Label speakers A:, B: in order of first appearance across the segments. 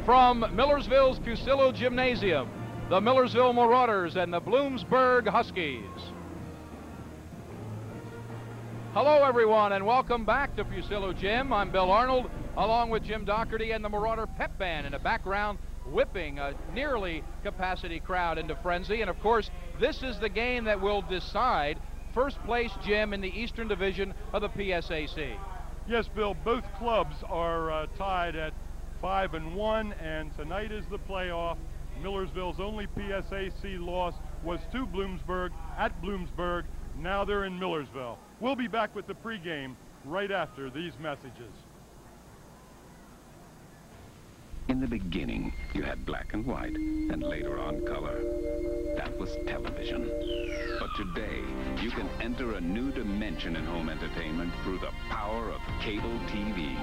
A: from Millersville's Fusillo Gymnasium, the Millersville Marauders and the Bloomsburg Huskies. Hello everyone and welcome back to Fusillo Gym. I'm Bill Arnold along with Jim Doherty and the Marauder Pep Band in the background, whipping a nearly capacity crowd into frenzy. And of course, this is the game that will decide first place Jim in the Eastern Division of the PSAC.
B: Yes, Bill, both clubs are tied at 5-1, and tonight is the playoff. Millersville's only PSAC loss was to Bloomsburg at Bloomsburg. Now they're in Millersville. We'll be back with the pregame right after these messages.
C: In the beginning, you had black and white, and later on color. That was television. But today, you can enter a new dimension in home entertainment through the power of cable TV.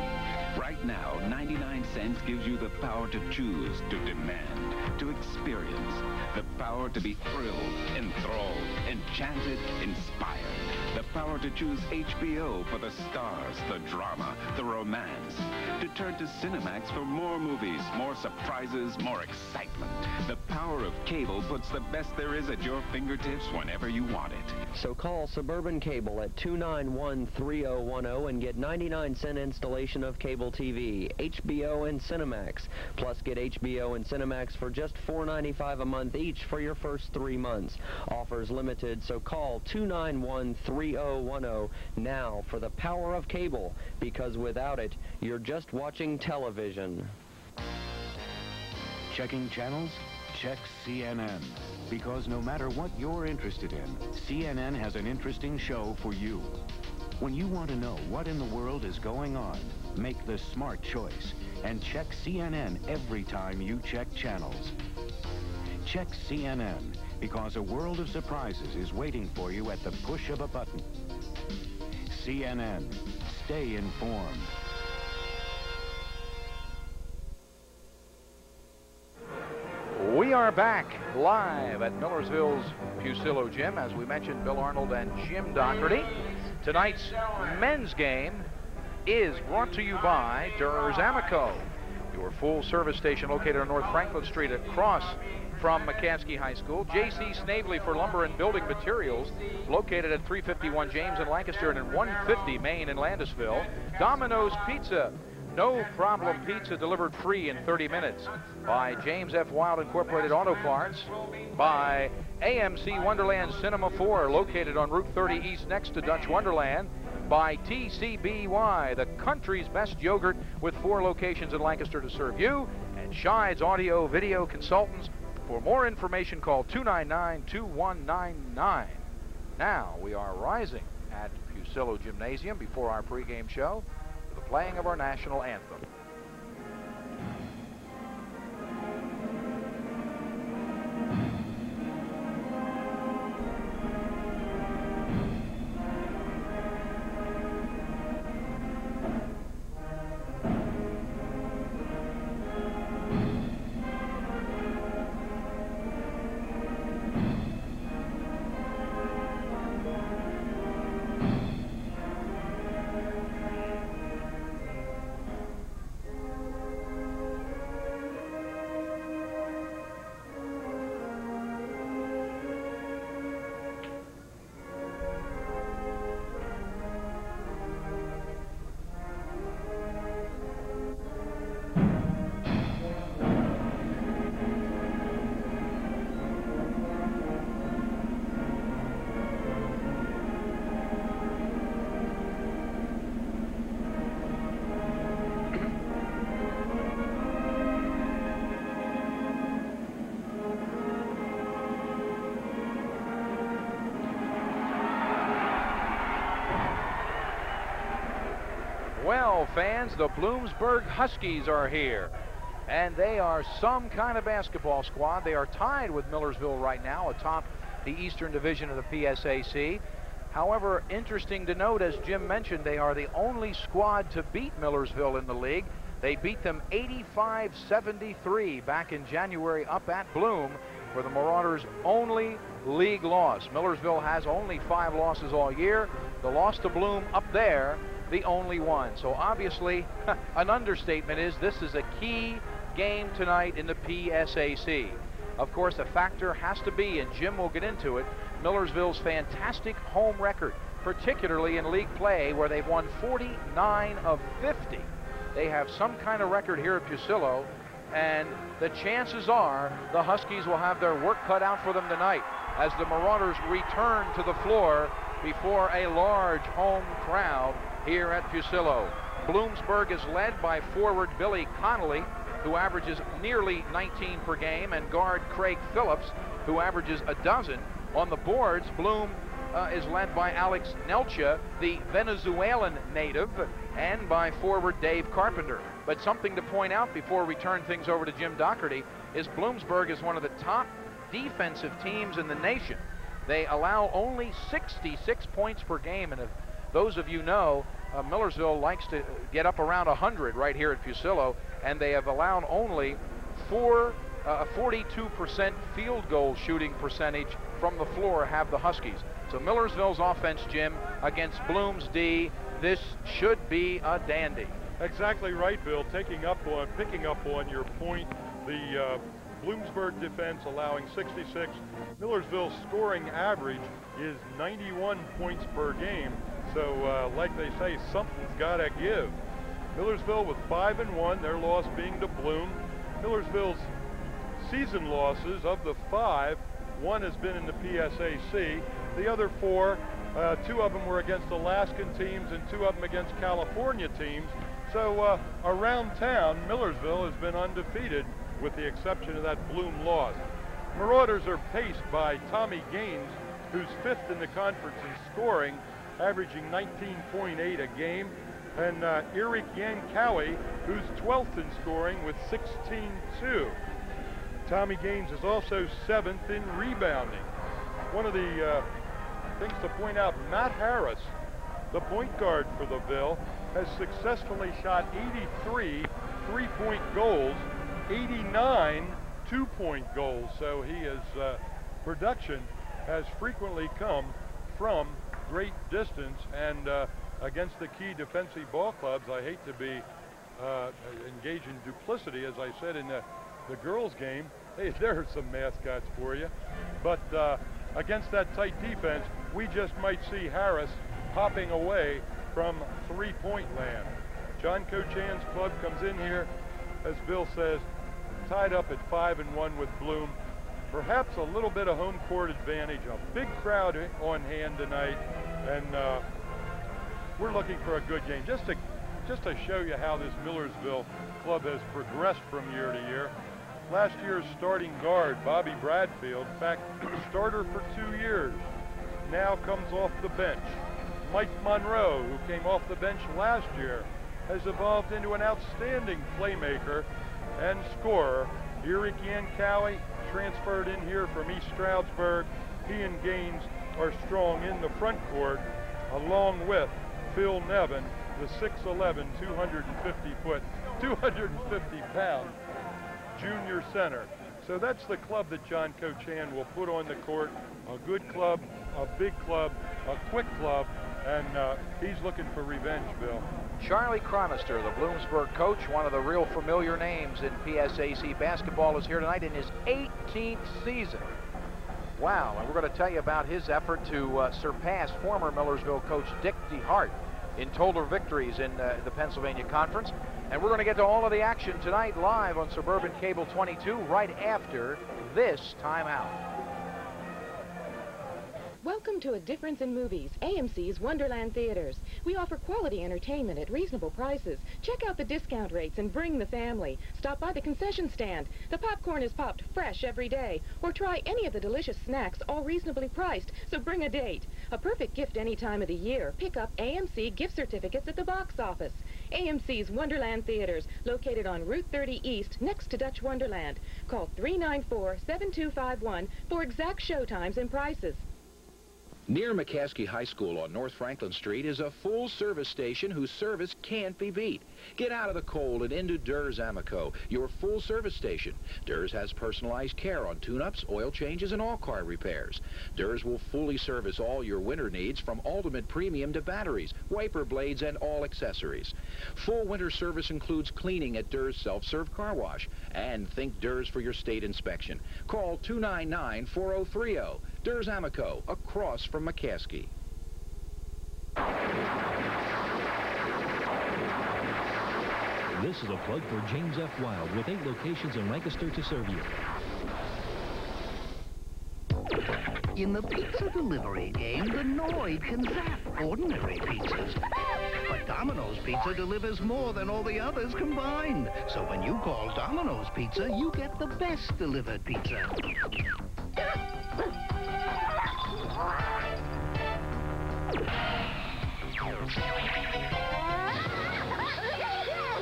C: Right now, 99 cents gives you the power to choose, to demand, to experience. The power to be thrilled, enthralled, enchanted, inspired. The power to choose HBO for the stars, the drama, the romance. To turn to Cinemax for more movies, more surprises, more excitement. The power of cable puts the best there is at your fingertips whenever you want it.
D: So call Suburban Cable at 291-3010 and get 99-cent installation of cable TV, HBO, and Cinemax. Plus get HBO and Cinemax for just $4.95 a month each for your first 3 months. Offers limited, so call 291-3010 now for the power of cable, because without it, you're just watching television.
E: Checking channels? Check CNN. Because no matter what you're interested in, CNN has an interesting show for you. When you want to know what in the world is going on, make the smart choice and check CNN every time you check channels. Check CNN, because a world of surprises is waiting for you at the push of a button. CNN. Stay informed.
A: We are back live at Millersville's Fusillo Gym. As we mentioned, Bill Arnold and Jim Doherty. Tonight's men's game is brought to you by Durr's Amico, your full service station located on North Franklin Street across from McCaskey High School. J.C. Snavely for lumber and building materials, located at 351 James in Lancaster and at 150 Main in Landisville. Domino's Pizza, no problem pizza delivered free in 30 minutes. By James F. Wild Incorporated Auto Parts. By AMC Wonderland Cinema 4, located on Route 30 East next to Dutch Wonderland. By TCBY, the country's best yogurt with 4 locations in Lancaster to serve you. And Shides Audio Video Consultants. For more information, call 299-2199. Now we are rising at Fusillo Gymnasium before our pregame show for the playing of our national anthem. Well, fans, the Bloomsburg Huskies are here, and they are some kind of basketball squad. They are tied with Millersville right now atop the Eastern Division of the PSAC. However, interesting to note, as Jim mentioned, they are the only squad to beat Millersville in the league. They beat them 85-73 back in January up at Bloom, for the Marauders' only league loss. Millersville has only 5 losses all year. The loss to Bloom up there, the only one. So obviously, an understatement is this is a key game tonight in the PSAC. Of course, a factor has to be, and Jim will get into it, Millersville's fantastic home record, particularly in league play where they've won 49 of 50. They have some kind of record here at Fusillo, and the chances are the Huskies will have their work cut out for them tonight as the Marauders return to the floor before a large home crowd here at Fusillo. Bloomsburg is led by forward Billy Connolly, who averages nearly 19 per game, and guard Craig Phillips, who averages a dozen. On the boards, Bloom is led by Alex Nelcha, the Venezuelan native, and by forward Dave Carpenter. But something to point out before we turn things over to Jim Doherty is Bloomsburg is one of the top defensive teams in the nation. They allow only 66 points per game, and if those of you know, Millersville likes to get up around 100 right here at Fusillo, and they have allowed only 42% field goal shooting percentage from the floor have the Huskies. So Millersville's offense, Jim, against Bloom's D, this should be a dandy.
B: Exactly right, Bill. Picking up on your point, the Bloomsburg defense allowing 66. Millersville's scoring average is 91 points per game. So, like they say, something's got to give. Millersville with 5-1, their loss being to Bloom. Millersville's season losses, of the 5, 1 has been in the PSAC. The other 4, 2 of them were against Alaskan teams and 2 of them against California teams. So around town, Millersville has been undefeated with the exception of that Bloom loss. Marauders are paced by Tommy Gaines, who's 5th in the conference in scoring, averaging 19.8 a game, and Eric Yankowie, who's 12th in scoring with 16.2. Tommy Gaines is also 7th in rebounding. One of the things to point out, Matt Harris, the point guard for the Ville, has successfully shot 83 3-point goals, 89 2-point goals. So he is, production has frequently come from great distance, and against the key defensive ball clubs, I hate to be engaged in duplicity, as I said in the girls' game. Hey, there are some mascots for you. But against that tight defense, we just might see Harris popping away from three-point land. John Cochan's club comes in here, as Bill says, tied up at 5-1 with Bloom. Perhaps a little bit of home court advantage, a big crowd on hand tonight, and we're looking for a good game. Just to show you how this Millersville club has progressed from year to year. Last year's starting guard, Bobby Bradfield, in fact, starter for 2 years, now comes off the bench. Mike Monroe, who came off the bench last year, has evolved into an outstanding playmaker and scorer. Eric Yankowie transferred in here from East Stroudsburg. He and Gaines are strong in the front court, along with Phil Nevin, the 6'11", 250-pound junior center. So that's the club that John Cochan will put on the court. A good club, a big club, a quick club, and he's looking for revenge, Bill.
A: Charlie Chronister, the Bloomsburg coach, one of the real familiar names in PSAC basketball, is here tonight in his 18th season. Wow, and we're going to tell you about his effort to surpass former Millersville coach Dick DeHart in total victories in the Pennsylvania Conference. And we're going to get to all of the action tonight live on Suburban Cable 22 right after this timeout.
F: Welcome to A Difference in Movies, AMC's Wonderland Theaters. We offer quality entertainment at reasonable prices. Check out the discount rates and bring the family. Stop by the concession stand. The popcorn is popped fresh every day. Or try any of the delicious snacks, all reasonably priced, so bring a date. A perfect gift any time of the year. Pick up AMC gift certificates at the box office. AMC's Wonderland Theaters, located on Route 30 East, next to Dutch Wonderland. Call 394-7251 for exact showtimes and prices.
A: Near McCaskey High School on North Franklin Street is a full-service station whose service can't be beat. Get out of the cold and into Durs Amico, your full-service station. Durs has personalized care on tune-ups, oil changes, and all car repairs. Durs will fully service all your winter needs, from ultimate premium to batteries, wiper blades, and all accessories. Full winter service includes cleaning at Durs Self-Serve Car Wash. And think Durs for your state inspection. Call 299-4030. Durs Amico, across from McCaskey.
G: This is a plug for James F. Wild, with 8 locations in Lancaster to serve you.
H: In the pizza delivery game, the Noid can zap ordinary pizzas. But Domino's Pizza delivers more than all the others combined. So when you call Domino's Pizza, you get the best delivered pizza.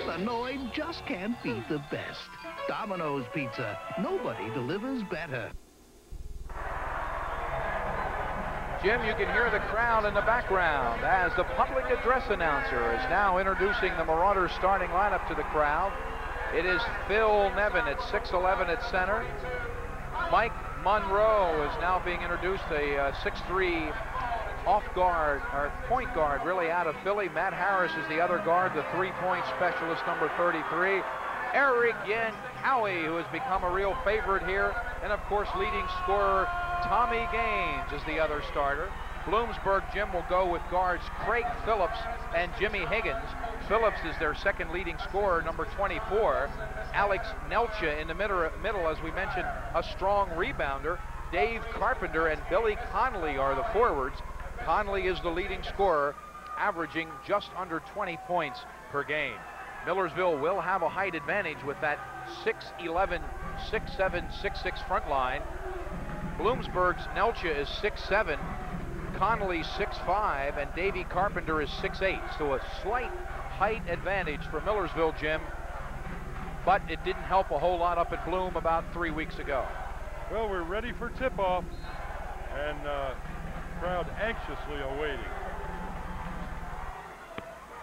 H: The Noid just can't beat the best. Domino's Pizza. Nobody delivers better.
A: Jim, you can hear the crowd in the background as the public address announcer is now introducing the Marauders starting lineup to the crowd. It is Phil Nevin at 6'11" at center. Mike Monroe is now being introduced, a 6'3" off guard, or point guard, really, out of Philly. Matt Harris is the other guard, the three-point specialist, number 33. Eric Yankowie, who has become a real favorite here. And, of course, leading scorer Tommy Gaines is the other starter. Bloomsburg, Jim, will go with guards Craig Phillips and Jimmy Higgins. Phillips is their second leading scorer, number 24. Alex Nelcha in the middle, as we mentioned, a strong rebounder. Dave Carpenter and Billy Conley are the forwards. Conley is the leading scorer, averaging just under 20 points per game. Millersville will have a height advantage with that 6'11", 6'7", 6'6" front line. Bloomsburg's Nelcha is 6'7", Conley 6'5", and Davey Carpenter is 6'8". So a slight height advantage for Millersville, Jim, but it didn't help a whole lot up at Bloom about 3 weeks ago.
B: Well, we're ready for tip-off, and crowd anxiously awaiting.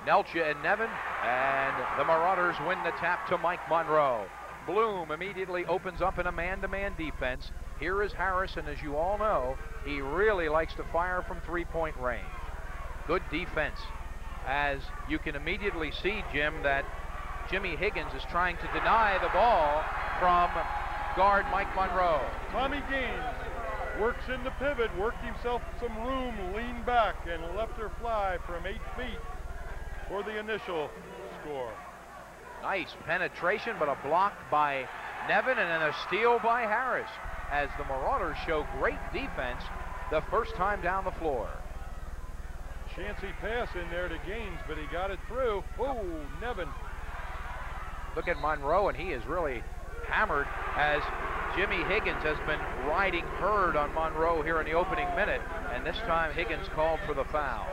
A: Nelcha and Nevin, and the Marauders win the tap to Mike Monroe. Bloom immediately opens up in a man-to-man defense. Here is Harris, and as you all know, he really likes to fire from three-point range. Good defense, as you can immediately see, Jim, that Jimmy Higgins is trying to deny the ball from guard Mike Monroe.
B: Tommy Gaines works in the pivot, worked himself some room, leaned back, and left her fly from 8 feet for the initial score.
A: Nice penetration, but a block by Nevin, and then a steal by Harris, as the Marauders show great defense the first time down the floor.
B: Chancy pass in there to Gaines, but he got it through. Oh, Nevin.
A: Look at Monroe, and he is really hammered, as Jimmy Higgins has been riding herd on Monroe here in the opening minute, and this time Higgins called for the foul.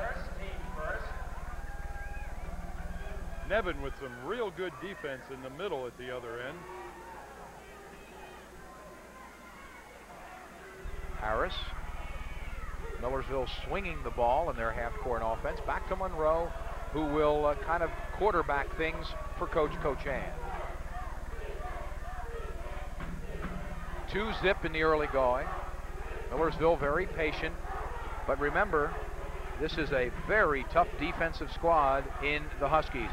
B: Nevin with some real good defense in the middle at the other end.
A: Harris. Millersville swinging the ball in their half-court offense. Back to Monroe, who will kind of quarterback things for Coach Cochan. 2-zip in the early going. Millersville very patient, but remember, this is a very tough defensive squad in the Huskies.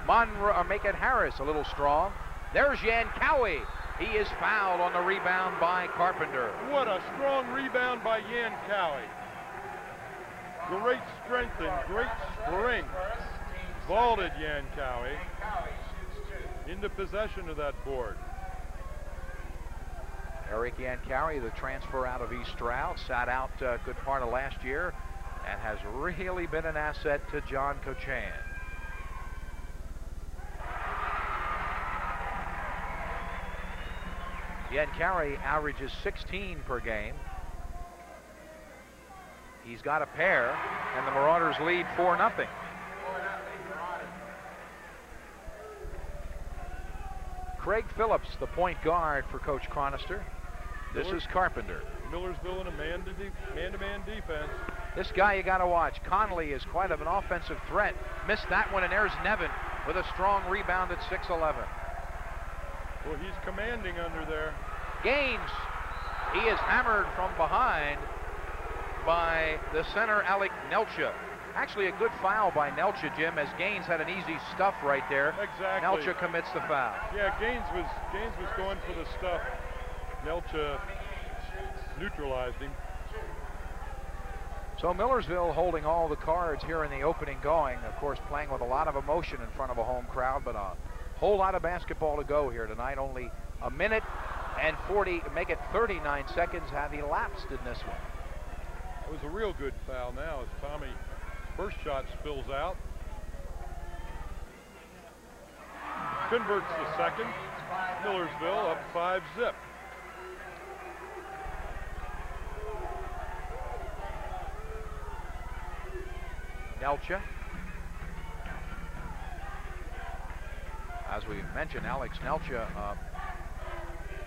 A: Make it Harris a little strong. There's Yankowie. He is fouled on the rebound by Carpenter.
B: What a strong rebound by Yankowie. Great strength and great spring. Vaulted Yankowie into possession of that board.
A: Eric Yankowie, the transfer out of East Stroud, sat out a good part of last year and has really been an asset to John Cochan. Yankowie averages 16 per game. He's got a pair, and the Marauders lead 4-0. Craig Phillips, the point guard for Coach Chronister. This is Carpenter.
B: Millersville in a man-to-man defense.
A: This guy you got to watch. Conley is quite of an offensive threat. Missed that one, and there's Nevin with a strong rebound at 6'11".
B: Well, he's commanding under there.
A: Gaines, he is hammered from behind by the center, Alec Nelcha. Actually, a good foul by Nelcha, Jim, as Gaines had an easy stuff right there.
B: Exactly.
A: Nelcha commits the foul.
B: Yeah, Gaines was going for the stuff. Nelcha neutralized him.
A: So Millersville holding all the cards here in the opening going. Of course, playing with a lot of emotion in front of a home crowd, but a whole lot of basketball to go here tonight. Only a minute and 39 seconds have elapsed in this one.
B: It was a real good foul now as Tommy's first shot spills out. Converts the second. Millersville up 5-zip.
A: Nelcha. As we mentioned, Alex Nelcha,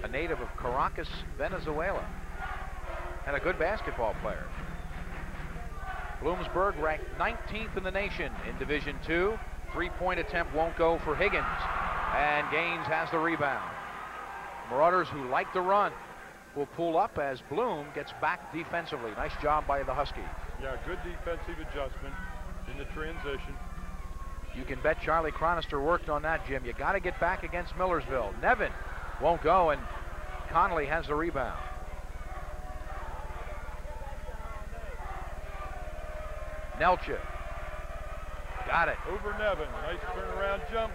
A: a native of Caracas, Venezuela, and a good basketball player. Bloomsburg ranked 19th in the nation in Division II. Three-point attempt won't go for Higgins, and Gaines has the rebound. Marauders, who like to run, will pull up as Bloom gets back defensively. Nice job by the Huskies.
B: Yeah, good defensive adjustment in the transition.
A: You can bet Charlie Chronister worked on that, Jim. You got to get back against Millersville. Nevin won't go, and Conley has the rebound. Nelcha. Got it.
B: Over Nevin. Nice turnaround jump.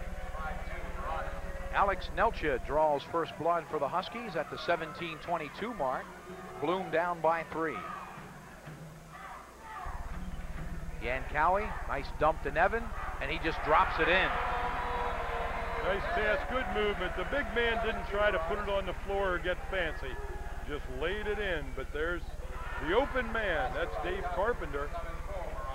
A: Alex Nelcha draws first blood for the Huskies at the 17:22 mark. Bloom down by 3. Yankowie, nice dump to Nevin, and he just drops it in.
B: Nice pass, good movement. The big man didn't try to put it on the floor or get fancy. Just laid it in, but there's the open man. That's Dave Carpenter,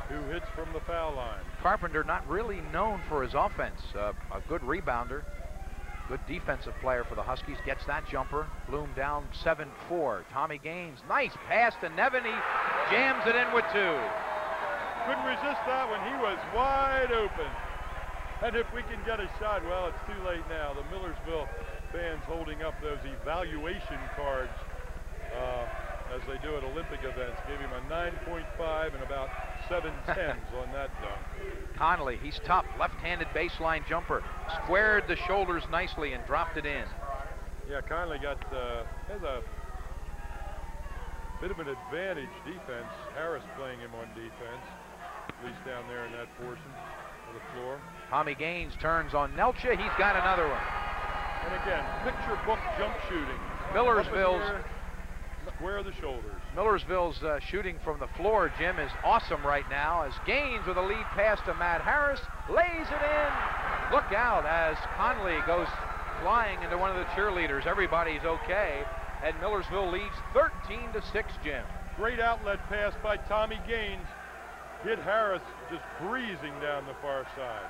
B: who hits from the foul line.
A: Carpenter not really known for his offense. A good rebounder, good defensive player for the Huskies. Gets that jumper. Bloom down 7-4. Tommy Gaines, nice pass to Nevin. He jams it in with 2.
B: Couldn't resist that one. He was wide open. And if we can get a shot, well, it's too late now. The Millersville fans holding up those evaluation cards as they do at Olympic events. Gave him a 9.5 and about 7 tens on that dunk.
A: Conley, he's tough. Left-handed baseline jumper. Squared the shoulders nicely and dropped it in.
B: Yeah, Conley has a bit of an advantage defense. Harris playing him on defense, at least down there in that portion of the floor.
A: Tommy Gaines turns on Nelcha. He's got another one.
B: And again, picture book jump shooting. Square the shoulders.
A: Millersville's shooting from the floor, Jim, is awesome right now as Gaines with a lead pass to Matt Harris lays it in. Look out as Conley goes flying into one of the cheerleaders. Everybody's okay, and Millersville leads 13-6, Jim.
B: Great outlet pass by Tommy Gaines. Hit Harris just breezing down the far side.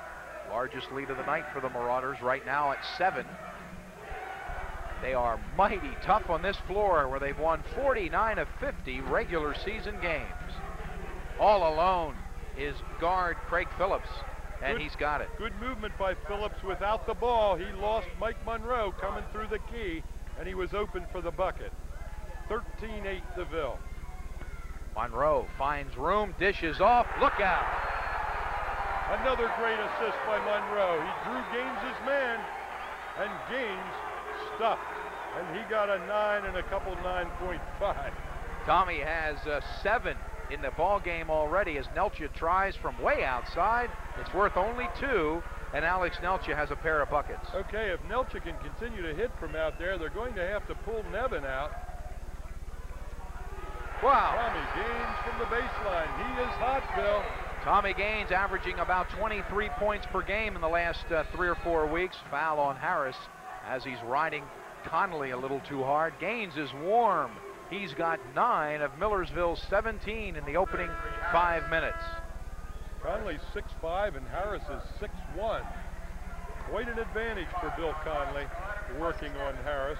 A: Largest lead of the night for the Marauders right now at 7. They are mighty tough on this floor where they've won 49 of 50 regular season games. All alone is guard Craig Phillips, and he's got it.
B: Good movement by Phillips without the ball. He lost Mike Monroe coming through the key, and he was open for the bucket. 13-8 DeVille.
A: Monroe finds room, dishes off. Look out.
B: Another great assist by Monroe. He drew Gaines' man, and Gaines stuffed, and he got a 9 and a couple 9.5.
A: Tommy has 7 in the ball game already as Nelcha tries from way outside. It's worth only 2, and Alex Nelcha has a pair of buckets.
B: Okay, if Nelcha can continue to hit from out there, they're going to have to pull Nevin out.
A: Wow.
B: Tommy Gaines from the baseline. He is hot, Bill.
A: Tommy Gaines averaging about 23 points per game in the last 3 or 4 weeks. Foul on Harris as he's riding Conley a little too hard. Gaines is warm. He's got 9 of Millersville's 17 in the opening 5 minutes.
B: Conley's 6'5" and Harris is 6'1". Quite an advantage for Bill Conley working on Harris.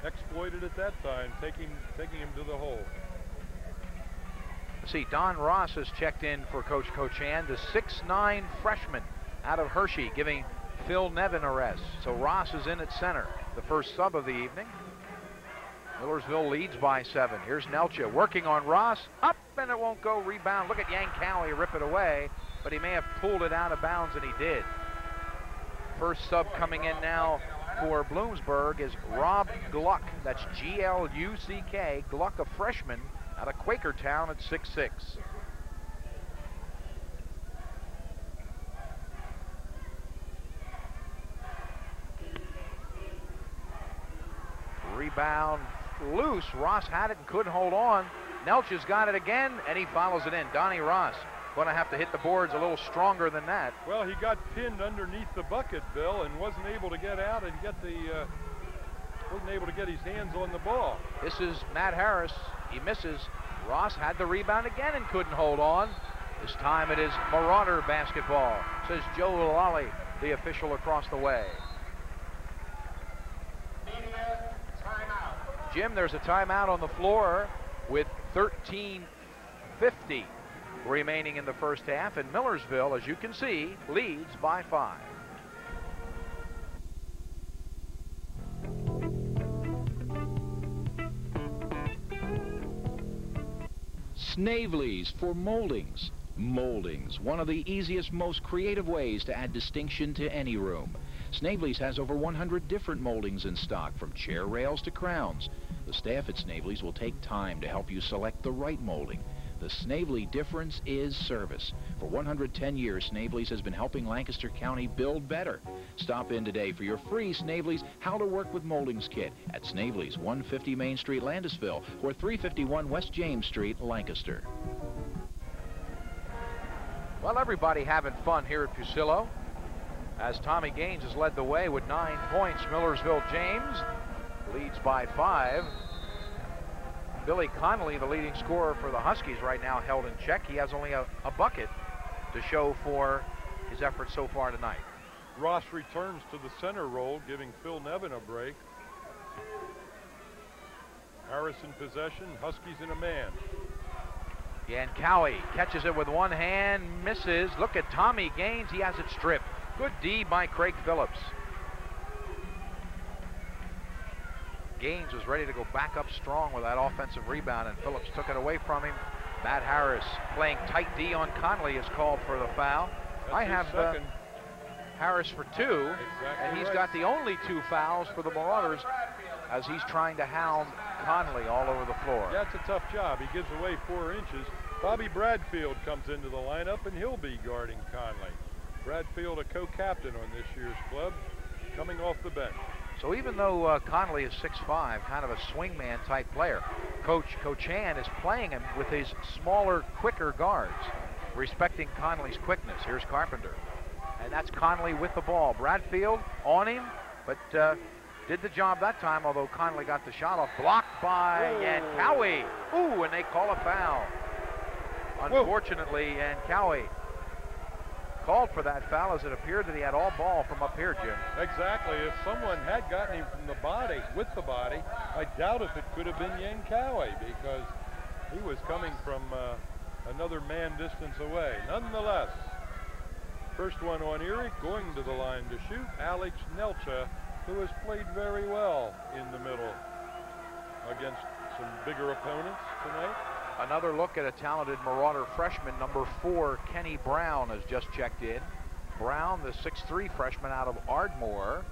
B: exploited at that time, taking him to the hole.
A: See, Don Ross has checked in for Coach Cochan, the 6'9" freshman out of Hershey, giving Phil Nevin a rest. So Ross is in at center, the first sub of the evening. Millersville leads by 7. Here's Nelcha working on Ross. Up, and it won't go. Rebound. Look at Yankowie rip it away, but he may have pulled it out of bounds, and he did. First sub coming in now for Bloomsburg is Rob Gluck. That's G-L-U-C-K. Gluck, a freshman out of Quakertown at 6'6". Rebound loose. Ross had it and couldn't hold on. Nelcha's got it again, and he follows it in. Donnie Ross going to have to hit the boards a little stronger than that.
B: Well, he got pinned underneath the bucket, Bill, and wasn't able to get out and get the wasn't able to get his hands on the ball.
A: This is Matt Harris. He misses. Ross had the rebound again and couldn't hold on. This time it is Marauder basketball, says Joe Lally, the official across the way. Jim, there's a timeout on the floor with 13:50 remaining in the first half, and Millersville, as you can see, leads by 5.
G: Snavely's for moldings. Moldings, one of the easiest, most creative ways to add distinction to any room. Snavely's has over 100 different moldings in stock, from chair rails to crowns. The staff at Snavely's will take time to help you select the right molding. The Snavely difference is service. For 110 years, Snavely's has been helping Lancaster County build better. Stop in today for your free Snavely's How to Work with Moldings kit at Snavely's, 150 Main Street, Landisville, or 351 West James Street, Lancaster.
A: Well, everybody having fun here at Fusillo, as Tommy Gaines has led the way with 9 points. Millersville James leads by 5. Billy Connolly, the leading scorer for the Huskies right now, held in check. He has only a bucket to show for his efforts so far tonight.
B: Ross returns to the center role, giving Phil Nevin a break. Harris in possession, Huskies in a man.
A: Yankowie catches it with one hand, misses. Look at Tommy Gaines, he has it stripped. Good D by Craig Phillips. Gaines was ready to go back up strong with that offensive rebound, and Phillips took it away from him. Matt Harris playing tight D on Connolly is called for the foul. I have Harris for 2, and he's got the only 2 fouls for the Marauders as he's trying to hound Connolly all over the floor.
B: Yeah, it's a tough job. He gives away 4 inches. Bobby Bradfield comes into the lineup, and he'll be guarding Connolly. Bradfield, a co-captain on this year's club, coming off the bench.
A: So even though Connolly is 6'5", kind of a swingman type player, Coach Cochan is playing him with his smaller, quicker guards, respecting Connolly's quickness. Here's Carpenter. And that's Connolly with the ball. Bradfield on him, but did the job that time, although Connolly got the shot off. Blocked by Yankowie. Ooh, and they call a foul. Unfortunately, Yankowie called for that foul, as it appeared that he had all ball from up here, Jim.
B: Exactly. If someone had gotten him from the body, with the body, I doubt if it could have been Yankowie, because he was coming from another man distance away. Nonetheless, first one on Erie, going to the line to shoot, Alex Nelcha, who has played very well in the middle against some bigger opponents tonight.
A: Another look at a talented Marauder freshman, number 4, Kenny Brown, has just checked in. Brown, the 6'3" freshman out of Ardmore,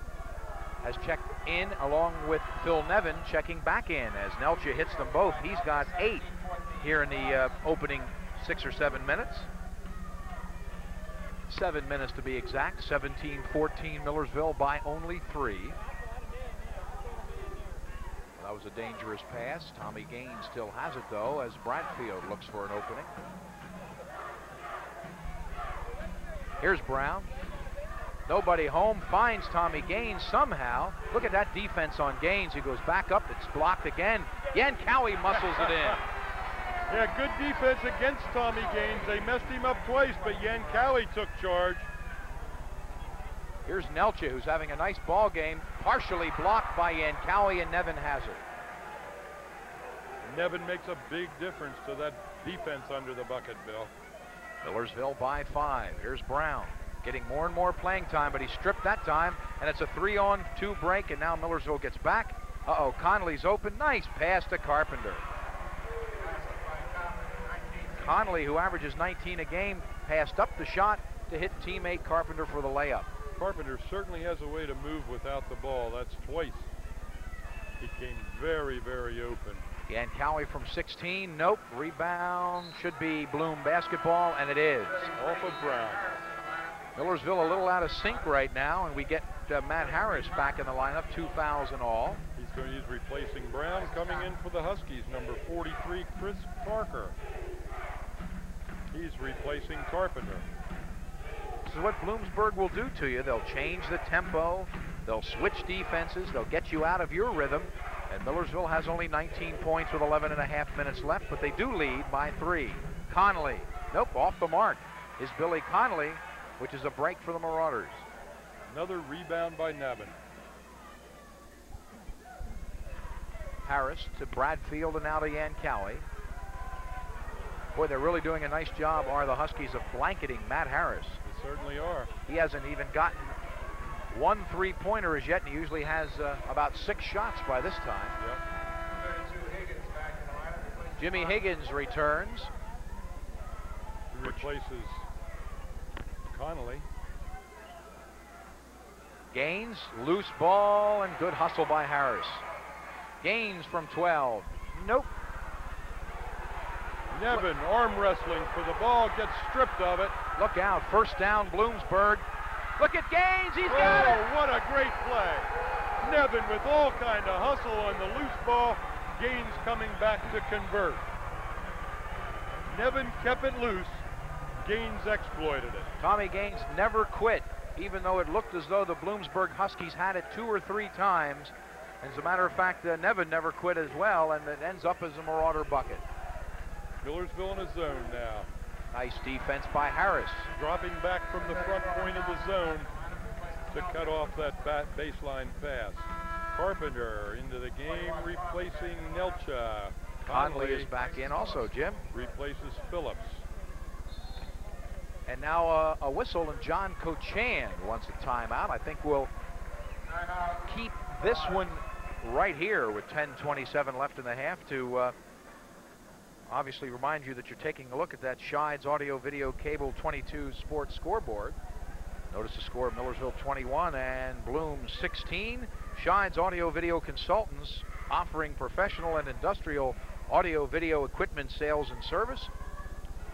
A: has checked in along with Phil Nevin checking back in as Nelcha hits them both. He's got 8 here in the opening 6 or 7 minutes. 7 minutes to be exact. 17-14 Millersville by only 3. That was a dangerous pass. Tommy Gaines still has it, though, as Bradfield looks for an opening. Here's Brown. Nobody home, finds Tommy Gaines somehow. Look at that defense on Gaines. He goes back up, it's blocked again. Yankowie muscles it in.
B: Yeah, good defense against Tommy Gaines. They messed him up twice, but Yankowie took charge.
A: Here's Nelcha, who's having a nice ball game, partially blocked by Yankowie, and Nevin has it.
B: Nevin makes a big difference to that defense under the bucket, Bill.
A: Millersville by 5. Here's Brown, getting more and more playing time, but he stripped that time, and it's a 3-on-2 break, and now Millersville gets back. Uh-oh, Connolly's open. Nice pass to Carpenter. Connolly, who averages 19 a game, passed up the shot to hit teammate Carpenter for the layup.
B: Carpenter certainly has a way to move without the ball. That's twice. He came very, very open.
A: Yankowie from 16. Nope. Rebound should be Bloom basketball, and it is.
B: Off of Brown.
A: Millersville a little out of sync right now, and we get Matt Harris back in the lineup. 2 fouls in all.
B: He's replacing Brown. Coming in for the Huskies, number 43, Chris Parker. He's replacing Carpenter.
A: This is what Bloomsburg will do to you. They'll change the tempo. They'll switch defenses. They'll get you out of your rhythm. And Millersville has only 19 points with 11.5 minutes left, but they do lead by 3. Connolly, nope, off the mark is Billy Connolly, which is a break for the Marauders.
B: Another rebound by Nevin.
A: Harris to Bradfield and now to Yankowie. Boy, they're really doing a nice job, are the Huskies, of blanketing Matt Harris.
B: They certainly are.
A: He hasn't even gotten 1 3-pointer as yet, and he usually has about 6 shots by this time.
B: Yep.
A: Jimmy Higgins returns.
B: He replaces Connolly.
A: Gaines, loose ball, and good hustle by Harris. Gaines from 12. Nope.
B: Nevin arm wrestling for the ball, gets stripped of it.
A: Look out, first down Bloomsburg. Look at Gaines, he's got it!
B: Oh, what a great play. Nevin with all kind of hustle on the loose ball. Gaines coming back to convert. Nevin kept it loose. Gaines exploited it.
A: Tommy Gaines never quit, even though it looked as though the Bloomsburg Huskies had it 2 or 3 times. As a matter of fact, Nevin never quit as well, and it ends up as a Marauder bucket.
B: Millersville in a zone now.
A: Nice defense by Harris.
B: Dropping back from the front point of the zone to cut off that baseline pass. Carpenter into the game, replacing Nelcha.
A: Conley is back in also, Jim.
B: Replaces Phillips.
A: And now a whistle, and John Cochan wants a timeout. I think we'll keep this one right here with 10:27 left in the half to obviously remind you that you're taking a look at that Shides Audio Video Cable 22 Sports scoreboard. Notice the score of Millersville 21 and Bloom 16. Shides Audio Video Consultants, offering professional and industrial audio video equipment sales and service.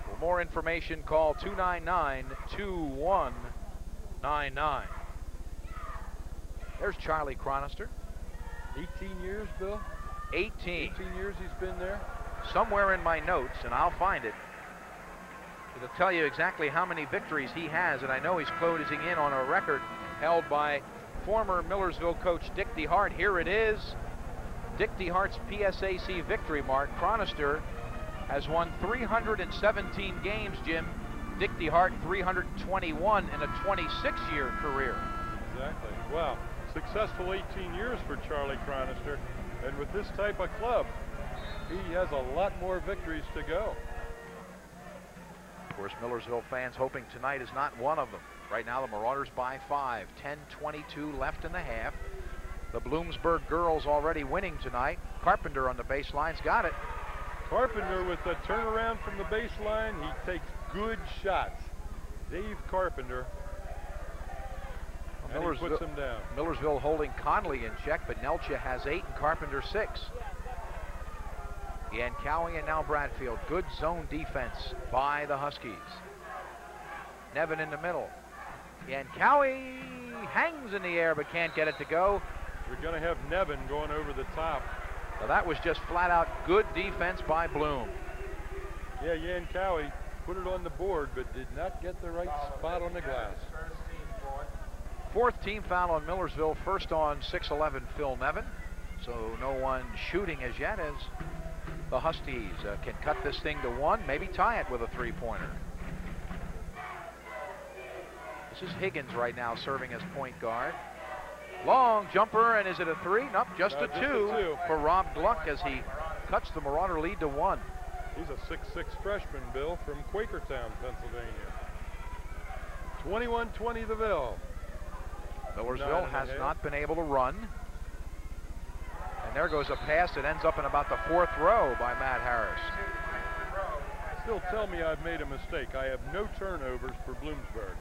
A: For more information, call 299-2199. There's Charlie Chronister.
B: 18 years, Bill?
A: 18
B: years he's been there.
A: Somewhere in my notes, and I'll find it. It'll tell you exactly how many victories he has, and I know he's closing in on a record held by former Millersville coach Dick DeHart. Here it is. Dick DeHart's PSAC victory mark. Chronister has won 317 games, Jim. Dick DeHart 321 in a 26-year career.
B: Exactly. Wow. Successful 18 years for Charlie Chronister. And with this type of club, he has a lot more victories to go.
A: Of course, Millersville fans hoping tonight is not one of them. Right now, the Marauders by 5. 10:22 left in the half. The Bloomsburg girls already winning tonight. Carpenter on the baseline's got it.
B: Carpenter with the turnaround from the baseline. He takes good shots. Dave Carpenter. And he puts him down.
A: Millersville holding Conley in check, but Nelcha has 8 and Carpenter 6. Yankowie and now Bradfield. Good zone defense by the Huskies. Nevin in the middle. Yankowie hangs in the air but can't get it to go.
B: We're going to have Nevin going over the top.
A: Now that was just flat out good defense by Bloom.
B: Yeah, Yankowie put it on the board but did not get the right spot on the glass.
A: 4th team foul on Millersville. First on 6'11" Phil Nevin. So no one shooting as yet as the Huskies can cut this thing to 1, maybe tie it with a 3-pointer. This is Higgins right now serving as point guard. Long jumper, and is it a 3? Nope, just a 2 for Rob Gluck as he cuts the Marauder lead to 1.
B: He's a 6'6" freshman, Bill, from Quakertown, Pennsylvania. 21-20 the Ville.
A: Millersville has not been able to run. And there goes a pass that ends up in about the 4th row by Matt Harris.
B: Still tell me I've made a mistake. I have no turnovers for Bloomsburg.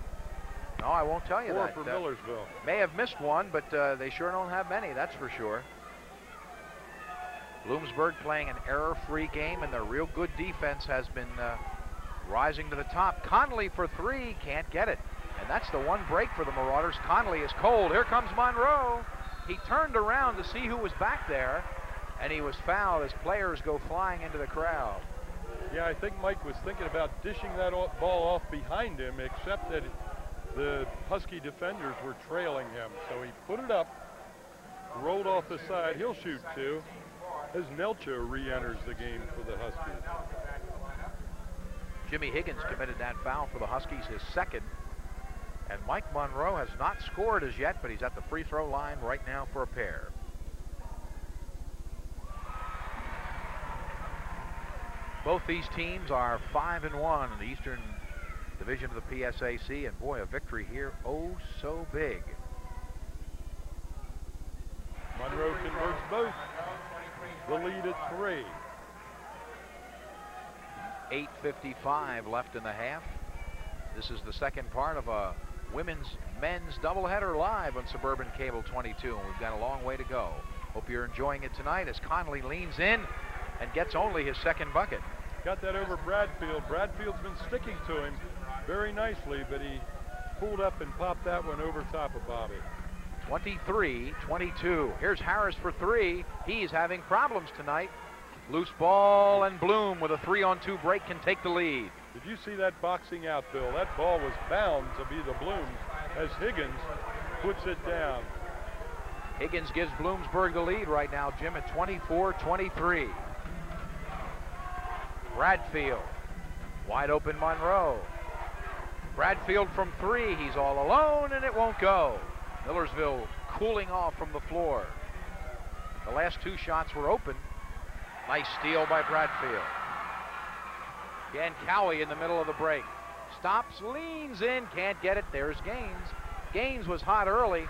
A: No, I won't tell you that.
B: 4 for Millersville.
A: May have missed one, but they sure don't have many, that's for sure. Bloomsburg playing an error-free game, and their real good defense has been rising to the top. Connolly for 3, can't get it. And that's the one break for the Marauders. Connolly is cold. Here comes Monroe. He turned around to see who was back there, and he was fouled as players go flying into the crowd.
B: Yeah, I think Mike was thinking about dishing that ball off behind him, except that the Husky defenders were trailing him. So he put it up, rolled off the side. He'll shoot 2 as Nelcha re-enters the game for the Huskies.
A: Jimmy Higgins committed that foul for the Huskies, his 2nd. And Mike Monroe has not scored as yet, but he's at the free throw line right now for a pair. Both these teams are 5-1 in the Eastern Division of the PSAC, and boy, a victory here, oh so big.
B: Monroe converts both. The lead at 3.
A: 8:55 left in the half. This is the second part of a men's doubleheader live on Suburban Cable 22, and we've got a long way to go. Hope you're enjoying it tonight as Connolly leans in and gets only his 2nd bucket.
B: Got that over Bradfield. Bradfield's been sticking to him very nicely, but he pulled up and popped that one over top of Bobby.
A: 23-22. Here's Harris for 3. He's having problems tonight. Loose ball, and Bloom with a 3-on-2 break can take the lead.
B: Did you see that boxing out, Bill? That ball was bound to be the Blooms as Higgins puts it down.
A: Higgins gives Bloomsburg the lead right now, Jim, at 24-23. Bradfield, wide open Monroe. Bradfield from 3, he's all alone, and it won't go. Millersville cooling off from the floor. The last 2 shots were open. Nice steal by Bradfield. Again, Cowie in the middle of the break. Stops, leans in, can't get it. There's Gaines. Gaines was hot early,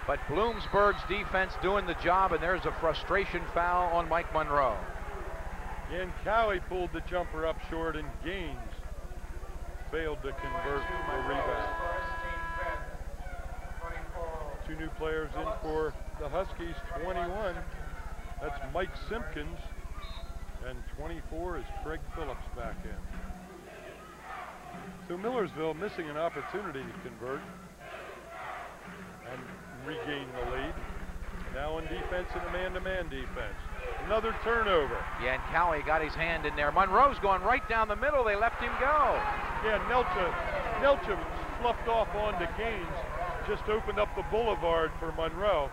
A: but Bloomsburg's defense doing the job, and there's a frustration foul on Mike Monroe.
B: And Cowie pulled the jumper up short, and Gaines failed to convert the rebound. 2 new players in for the Huskies, 21. That's Mike Simpkins, and 24 is Craig Phillips back in. So Millersville missing an opportunity to convert and regain the lead. Now on defense and a man-to-man defense. Another turnover.
A: Yeah, and Cowie got his hand in there. Monroe's going right down the middle. They left him go.
B: Yeah, Nelcha fluffed off onto Gaines. Just opened up the boulevard for Monroe.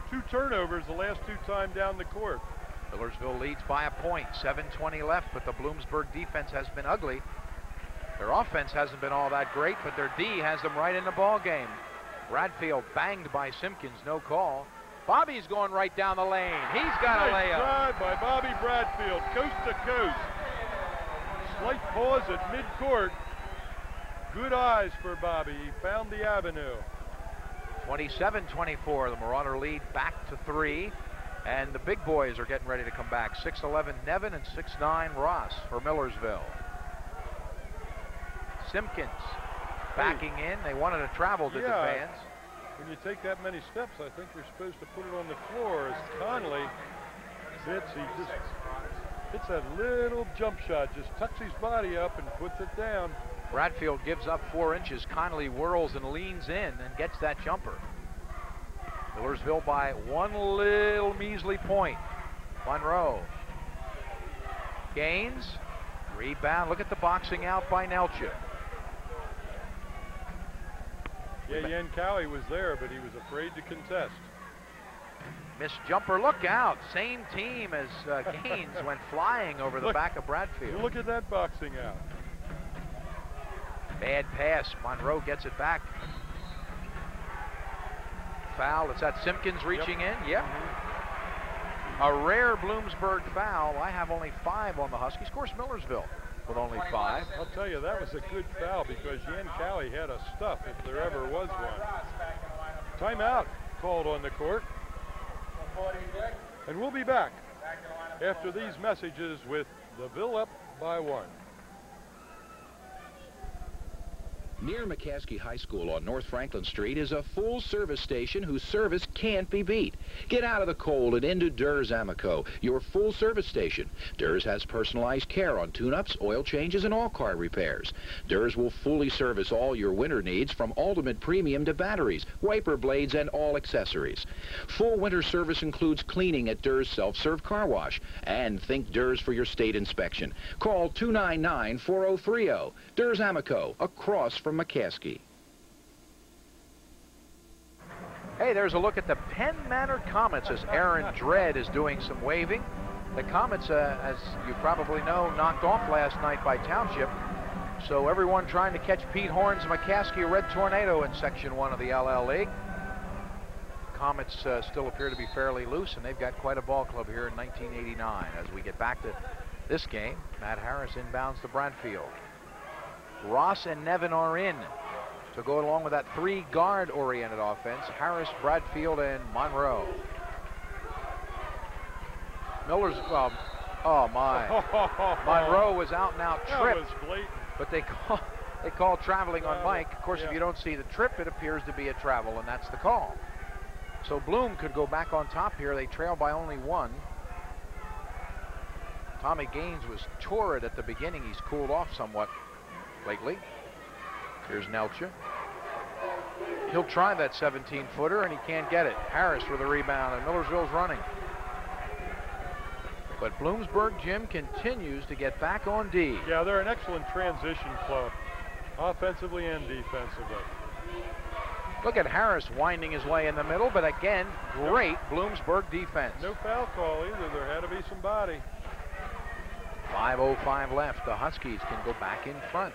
B: 2 turnovers the last 2 times down the court.
A: Millersville leads by a point. 7:20 left, but the Bloomsburg defense has been ugly. Their offense hasn't been all that great, but their D has them right in the ball game. Bradfield banged by Simpkins, no call. Bobby's going right down the lane. He's got a layup.
B: Drive by Bobby Bradfield, coast to coast. Slight pause at midcourt. Good eyes for Bobby. He found the avenue.
A: 27-24, the Marauder lead back to 3. And the big boys are getting ready to come back. 6'11" Nevin and 6'9" Ross for Millersville. Simpkins backing in. They wanted to travel to the fans.
B: When you take that many steps, I think you're supposed to put it on the floor. As Connolly sits, he just hits that little jump shot, just tucks his body up and puts it down.
A: Bradfield gives up 4 inches. Connolly whirls and leans in and gets that jumper. Millersville by 1 little measly point. Monroe. Gaines. Rebound. Look at the boxing out by Nelcha.
B: Yeah, Yan Cowie was there, but he was afraid to contest.
A: Missed jumper. Look out. Same team as Gaines went flying over the back of Bradfield.
B: Look at that boxing out.
A: Bad pass. Monroe gets it back. Foul. It's that Simpkins reaching in. Yep. A rare Bloomsburg foul. I have only 5 on the Huskies. Of course, Millersville with only 5.
B: I'll tell you, that was a good foul because Yankowie had a stuff if there ever was one. Timeout called on the court. And we'll be back after these messages with the Ville up by 1.
G: Near McCaskey High School on North Franklin Street is a full service station whose service can't be beat. Get out of the cold and into Durs Amoco, your full service station. Durs has personalized care on tune-ups, oil changes, and all car repairs. Durs will fully service all your winter needs from Ultimate Premium to batteries, wiper blades, and all accessories. Full winter service includes cleaning at Durs Self-Serve Car Wash. And think Durs for your state inspection. Call 299-4030. Durs Amoco, across from McCaskey.
A: Hey, there's a look at the Penn Manor Comets as Aaron Dredd is doing some waving. The Comets, as you probably know, knocked off last night by Township. So everyone trying to catch Pete Horn's McCaskey Red Tornado in Section 1 of the LL League. Comets still appear to be fairly loose, and they've got quite a ball club here in 1989. As we get back to this game, Matt Harris inbounds to Bradfield. Ross and Nevin are in to go along with that 3-guard-oriented offense. Harris, Bradfield, and Monroe. Miller's, oh my. Monroe was out and out tripped.
B: That was blatant.
A: But they call traveling on Mike. Of course, if you don't see the trip, it appears to be a travel, and that's the call. So Bloom could go back on top here. They trail by only 1. Tommy Gaines was torrid at the beginning. He's cooled off somewhat lately. Here's Nelcha. He'll try that 17-footer, and he can't get it. Harris with a rebound, and Millersville's running. But Bloomsburg, Jim, continues to get back on D.
B: Yeah, they're an excellent transition club, offensively and defensively.
A: Look at Harris winding his way in the middle, but again, great Bloomsburg defense.
B: No foul call either. There had to be some body.
A: 5:05 left. The Huskies can go back in front.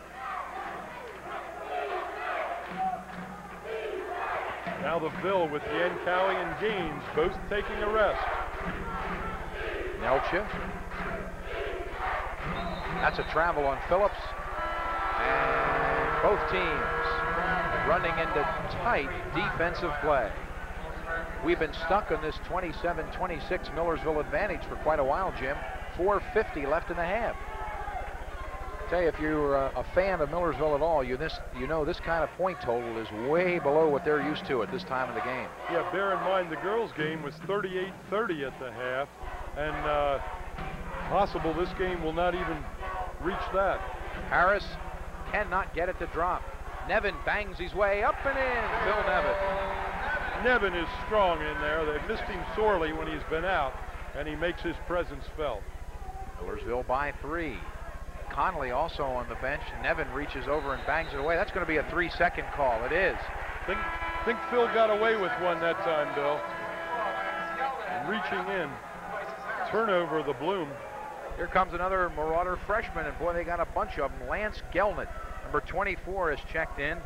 B: Now the Ville with Yankowie and Gaines both taking a rest.
A: Nelcha. That's a travel on Phillips. And both teams running into tight defensive play. We've been stuck on this 27-26 Millersville advantage for quite a while, Jim. 4:50 left in the half. Tell you, if you're a fan of Millersville at all, you know this kind of point total is way below what they're used to at this time of the game.
B: Yeah, bear in mind the girls' game was 38-30 at the half, and possible this game will not even reach that.
A: Harris cannot get it to drop. Nevin bangs his way up and in. Phil Nevin.
B: Nevin is strong in there. They've missed him sorely when he's been out, and he makes his presence felt.
A: Millersville by 3. Connolly also on the bench. Nevin reaches over and bangs it away. That's going to be a 3-second call. It is.
B: Think Phil got away with one that time, Bill. Reaching in. Turnover, the Bloom.
A: Here comes another Marauder freshman, and boy, they got a bunch of them. Lance Gelnett, number 24, is checked in.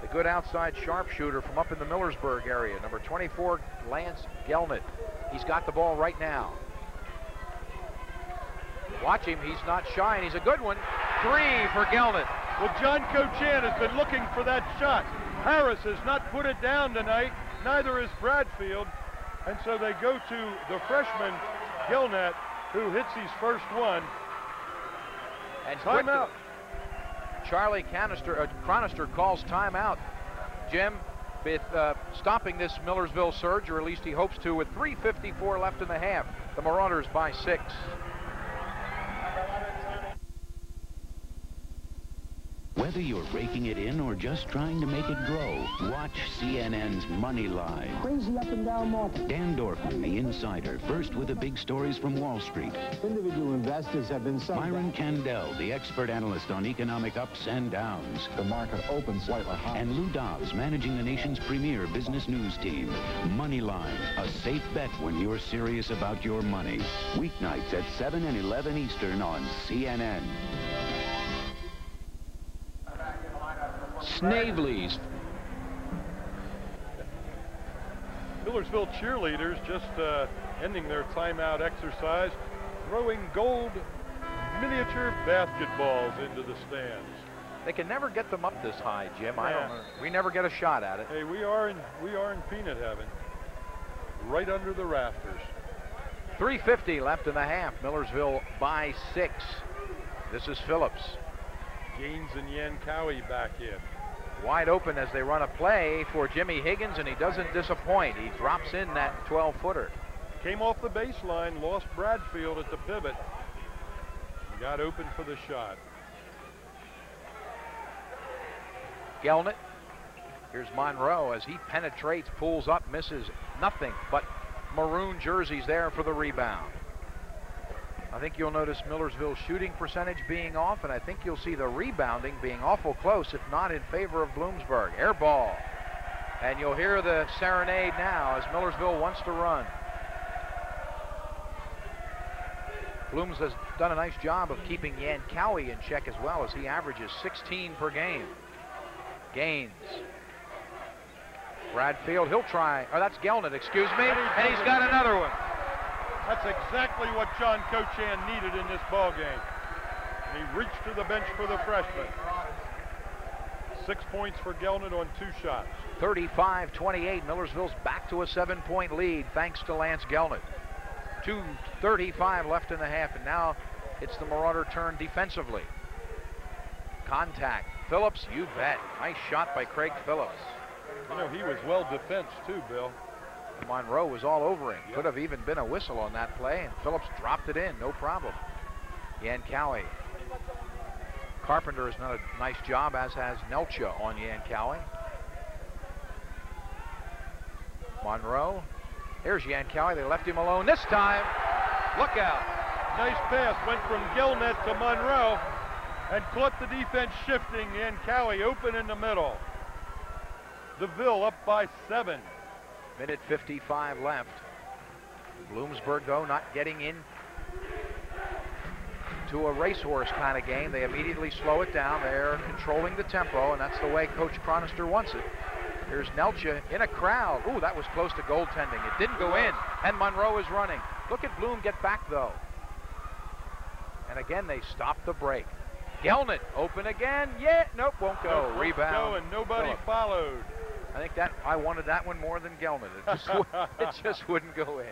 A: The good outside sharpshooter from up in the Millersburg area. Number 24, Lance Gelnett. He's got the ball right now. Watch him, he's not shy, and he's a good one. 3 for Gelnett.
B: Well, John Cochan has been looking for that shot. Harris has not put it down tonight, neither is Bradfield. And so they go to the freshman, Gelnett, who hits his first one.
A: And
B: timeout.
A: Charlie Cronister calls timeout. Jim, with stopping this Millersville surge, or at least he hopes to, with 3:54 left in the half. The Marauders by 6.
E: Whether you're raking it in or just trying to make it grow, watch CNN's Money Line.
I: Crazy up and down market.
E: Dan Dorfman, the insider, first with the big stories from Wall Street.
I: Individual investors have been selling.
E: Myron Kandel, the expert analyst on economic ups and downs.
I: The market opens slightly high.
E: And Lou Dobbs, managing the nation's premier business news team. Money Line, a safe bet when you're serious about your money. Weeknights at 7 and 11 Eastern on CNN.
G: Snavely's.
B: Millersville cheerleaders just ending their timeout exercise, throwing gold miniature basketballs into the stands.
A: They can never get them up this high, Jim. I
B: Yeah.
A: don't know. We never get a shot at it.
B: Hey, we are in peanut heaven, right under the rafters.
A: 3:50 left in the half. Millersville by 6. This is Phillips.
B: Gaines and Yankowie back in.
A: Wide open as they run a play for Jimmy Higgins, and he doesn't disappoint. He drops in that 12-footer.
B: Came off the baseline, lost Bradfield at the pivot. Got open for the shot.
A: Gelnett. Here's Monroe as he penetrates, pulls up, misses. Nothing but maroon jerseys there for the rebound. I think you'll notice Millersville's shooting percentage being off, and I think you'll see the rebounding being awful close, if not in favor of Bloomsburg. Air ball. And you'll hear the serenade now as Millersville wants to run. Blooms has done a nice job of keeping Yankowie in check as well, as he averages 16 per game. Gaines. Bradfield, he'll try. Oh, that's Gelnett, excuse me. And he's got another one.
B: That's exactly what John Cochan needed in this ball game. And he reached to the bench for the freshman. 6 points for Gelnett on 2 shots.
A: 35-28. Millersville's back to a 7-point lead thanks to Lance Gelnett. 2:35 left in the half, and now it's the Marauder turn defensively. Contact. Phillips, you bet. Nice shot by Craig Phillips.
B: You know, he was well defensed too, Bill.
A: Monroe was all over him. Could have even been a whistle on that play, and Phillips dropped it in, no problem. Yankowie. Carpenter has done a nice job, as has Nelcha on Yankowie. Monroe. Here's Yankowie. They left him alone this time. Look out.
B: Nice pass. Went from Gelnett to Monroe and caught the defense shifting. Yankowie open in the middle. DeVille up by 7.
A: Minute 55 left. Bloomsburg, though, not getting in to a racehorse kind of game. They immediately slow it down. They're controlling the tempo, and that's the way Coach Chronister wants it. Here's Nelcha in a crowd. Ooh, that was close to goaltending. It didn't go in, and Monroe is running. Look at Bloom get back, though. And again, they stop the break. Gelnett open again. Yeah, nope, won't go.
B: Nope,
A: Rebound.
B: Go, and nobody
A: Phillips.
B: followed.
A: I think that I wanted that one more than Gelnett. It just wouldn't go in.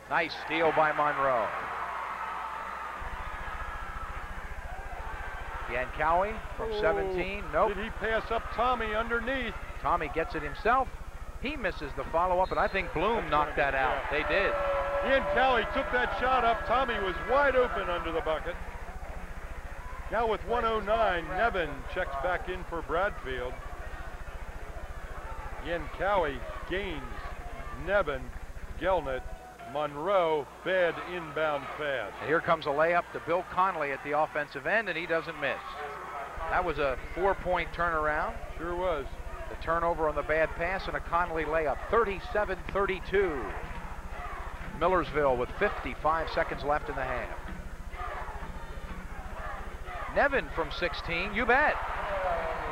A: Nice steal by Monroe. Yankowie from 17. Nope.
B: Did he pass up Tommy underneath?
A: Tommy gets it himself. He misses the follow-up, and I think Bloom knocked that out. They did.
B: Yankowie took that shot up. Tommy was wide open under the bucket. Now with 1:09, Nevin checks back in for Bradfield. Yankowie, Gaines, Nevin, Gelnett, Monroe, bad inbound pass.
A: And here comes a layup to Bill Conley at the offensive end, and he doesn't miss. That was a 4-point turnaround.
B: Sure was.
A: The turnover on the bad pass and a Conley layup. 37-32. Millersville with 55 seconds left in the half. Nevin from 16, you bet.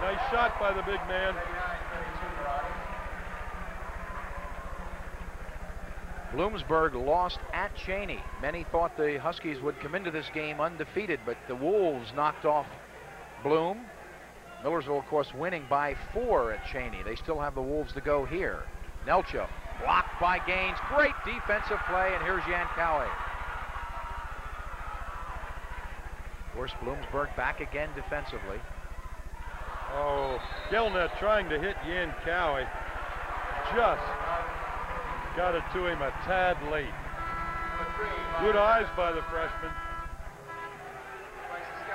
B: Nice shot by the big man.
A: Bloomsburg lost at Cheney. Many thought the Huskies would come into this game undefeated, but the Wolves knocked off Bloom. Millersville, of course, winning by 4 at Cheney. They still have the Wolves to go here. Nelcha blocked by Gaines. Great defensive play, and here's Yankowie. Of course, Bloomsburg back again defensively.
B: Oh, Gelnett trying to hit Yankowie. Just got it to him a tad late. Good eyes by the freshman.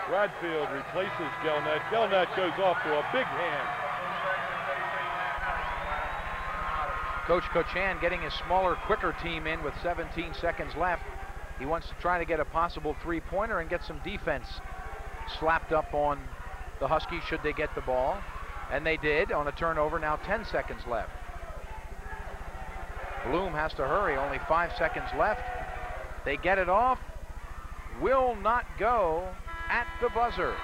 B: Bradfield replaces Gelnett. Gelnett goes off to a big hand.
A: Coach Cochan getting his smaller, quicker team in with 17 seconds left. He wants to try to get a possible 3-pointer and get some defense slapped up on the Huskies should they get the ball. And they did on a turnover. Now 10 seconds left. Bloom has to hurry. Only 5 seconds left. They get it off. Will not go at the buzzer.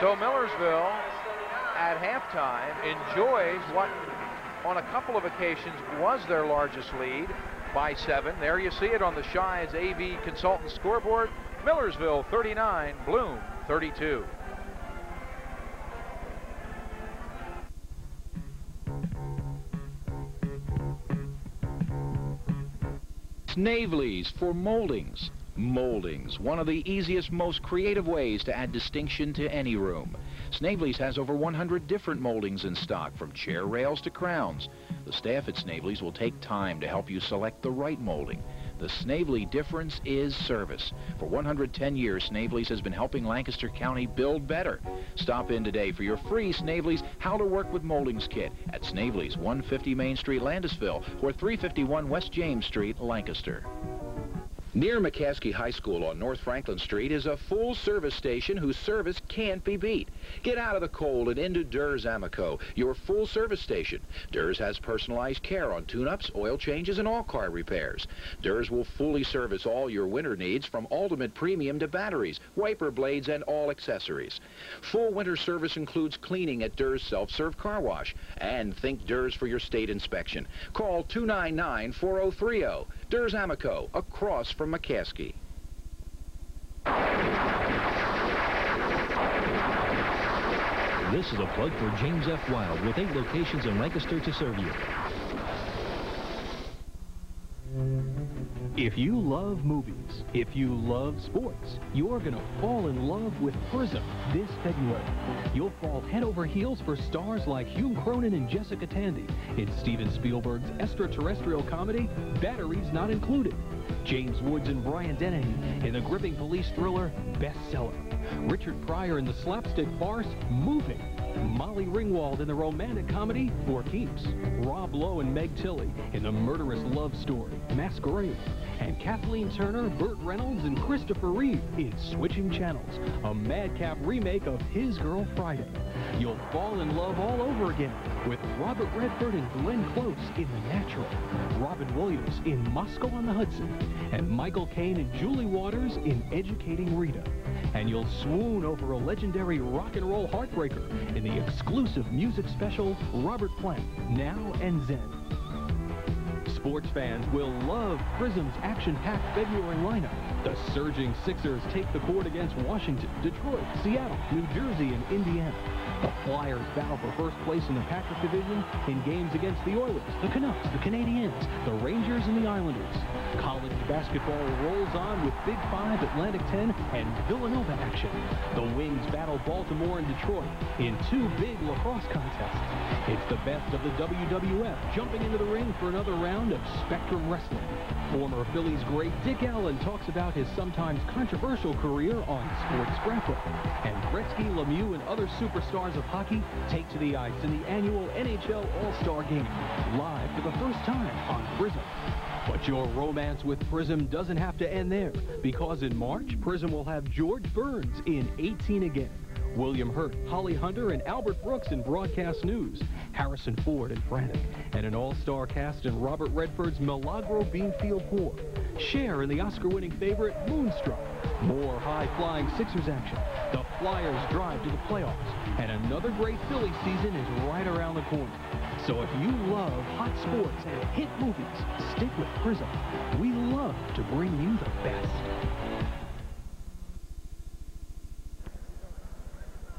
A: So Millersville at halftime enjoys what on a couple of occasions was their largest lead by 7. There you see it on the Shides AV Consultant scoreboard. Millersville 39, Bloom 32.
G: Snavely's for moldings. Moldings, one of the easiest, most creative ways to add distinction to any room. Snavely's has over 100 different moldings in stock, from chair rails to crowns. The staff at Snavely's will take time to help you select the right molding. The Snavely difference is service. For 110 years, Snavely's has been helping Lancaster County build better. Stop in today for your free Snavely's How to Work with Moldings kit at Snavely's, 150 Main Street, Landisville, or 351 West James Street, Lancaster. Near McCaskey High School on North Franklin Street is a full service station whose service can't be beat. Get out of the cold and into Durs Amico, your full service station. Durs has personalized care on tune-ups, oil changes, and all car repairs. Durs will fully service all your winter needs, from ultimate premium to batteries, wiper blades, and all accessories. Full winter service includes cleaning at Durs Self-Serve Car Wash. And think Durs for your state inspection. Call 299-4030. Durs Amico, across from McCaskey.
J: This is a plug for James F. Wild, with 8 locations in Lancaster to serve you. If you love movies, if you love sports, you're going to fall in love with Prism this February. You'll fall head over heels for stars like Hugh Cronin and Jessica Tandy in Steven Spielberg's extraterrestrial comedy, Batteries Not Included. James Woods and Brian Dennehy in the gripping police thriller, Bestseller. Richard Pryor in the slapstick farce, Moving. Molly Ringwald in the romantic comedy, For Keeps. Rob Lowe and Meg Tilly in the murderous love story, Masquerade. And Kathleen Turner, Burt Reynolds, and Christopher Reeve in Switching Channels, a madcap remake of His Girl Friday. You'll fall in love all over again with Robert Redford and Glenn Close in The Natural, Robin Williams in Moscow on the Hudson, and Michael Caine and Julie Waters in Educating Rita. And you'll swoon over a legendary rock and roll heartbreaker in the exclusive music special, Robert Plant, Now and Then. Sports fans will love Prism's action-packed February lineup. The surging Sixers take the court against Washington, Detroit, Seattle, New Jersey, and Indiana. The Flyers battle for first place in the Patrick Division in games against the Oilers, the Canucks, the Canadiens, the Rangers, and the Islanders. College basketball rolls on with Big 5, Atlantic 10, and Villanova action. The Wings battle Baltimore and Detroit in 2 big lacrosse contests. It's the best of the WWF jumping into the ring for another round of Spectrum Wrestling. Former Phillies great Dick Allen talks about his sometimes controversial career on Sports Scrapbook. And Gretzky, Lemieux, and other superstars of hockey take to the ice in the annual NHL All-Star Game, live for the first time on Prism. But your romance with Prism doesn't have to end there, because in March, Prism will have George Burns in 18 Again, William Hurt, Holly Hunter, and Albert Brooks in Broadcast News, Harrison Ford in Frantic, and an all-star cast in Robert Redford's Milagro Beanfield War. Share in the Oscar-winning favorite, Moonstruck. More high-flying Sixers action. The Flyers drive to the playoffs. And another great Phillies season is right around the corner. So if you love hot sports and hit movies, stick with Prism. We love to bring you the best.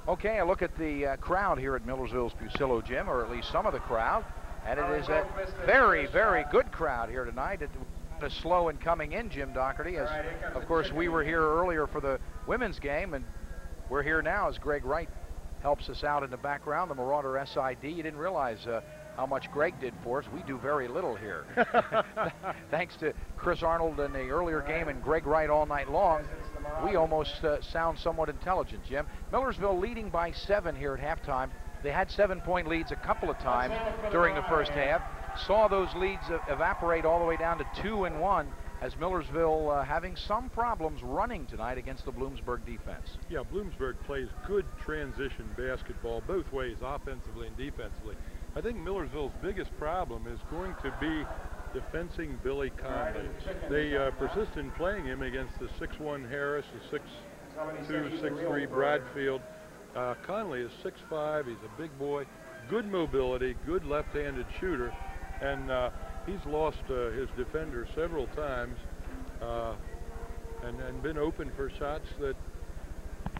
A: Okay, a look at the crowd here at Millersville's Fusillo Gym, or at least some of the crowd. And it is a very, very good crowd here tonight. It's slow in coming in, Jim Doherty, as of course we were here earlier for the women's game, and we're here now as Greg Wright helps us out in the background, the Marauder SID. You didn't realize how much Greg did for us. We do very little here. Thanks to Chris Arnold in the earlier game and Greg Wright all night long, we almost sound somewhat intelligent, Jim. Millersville leading by 7 here at halftime. They had 7-point leads a couple of times during the first half. Saw those leads evaporate all the way down to 2-1 as Millersville having some problems running tonight against the Bloomsburg defense.
B: Yeah, Bloomsburg plays good transition basketball both ways, offensively and defensively. I think Millersville's biggest problem is going to be defensing Billy Conley. They persist in playing him against the 6'1 Harris, the 6'2", 6'3 Bradfield. Conley is 6'5". He's a big boy, good mobility, good left-handed shooter, and he's lost his defender several times and been open for shots that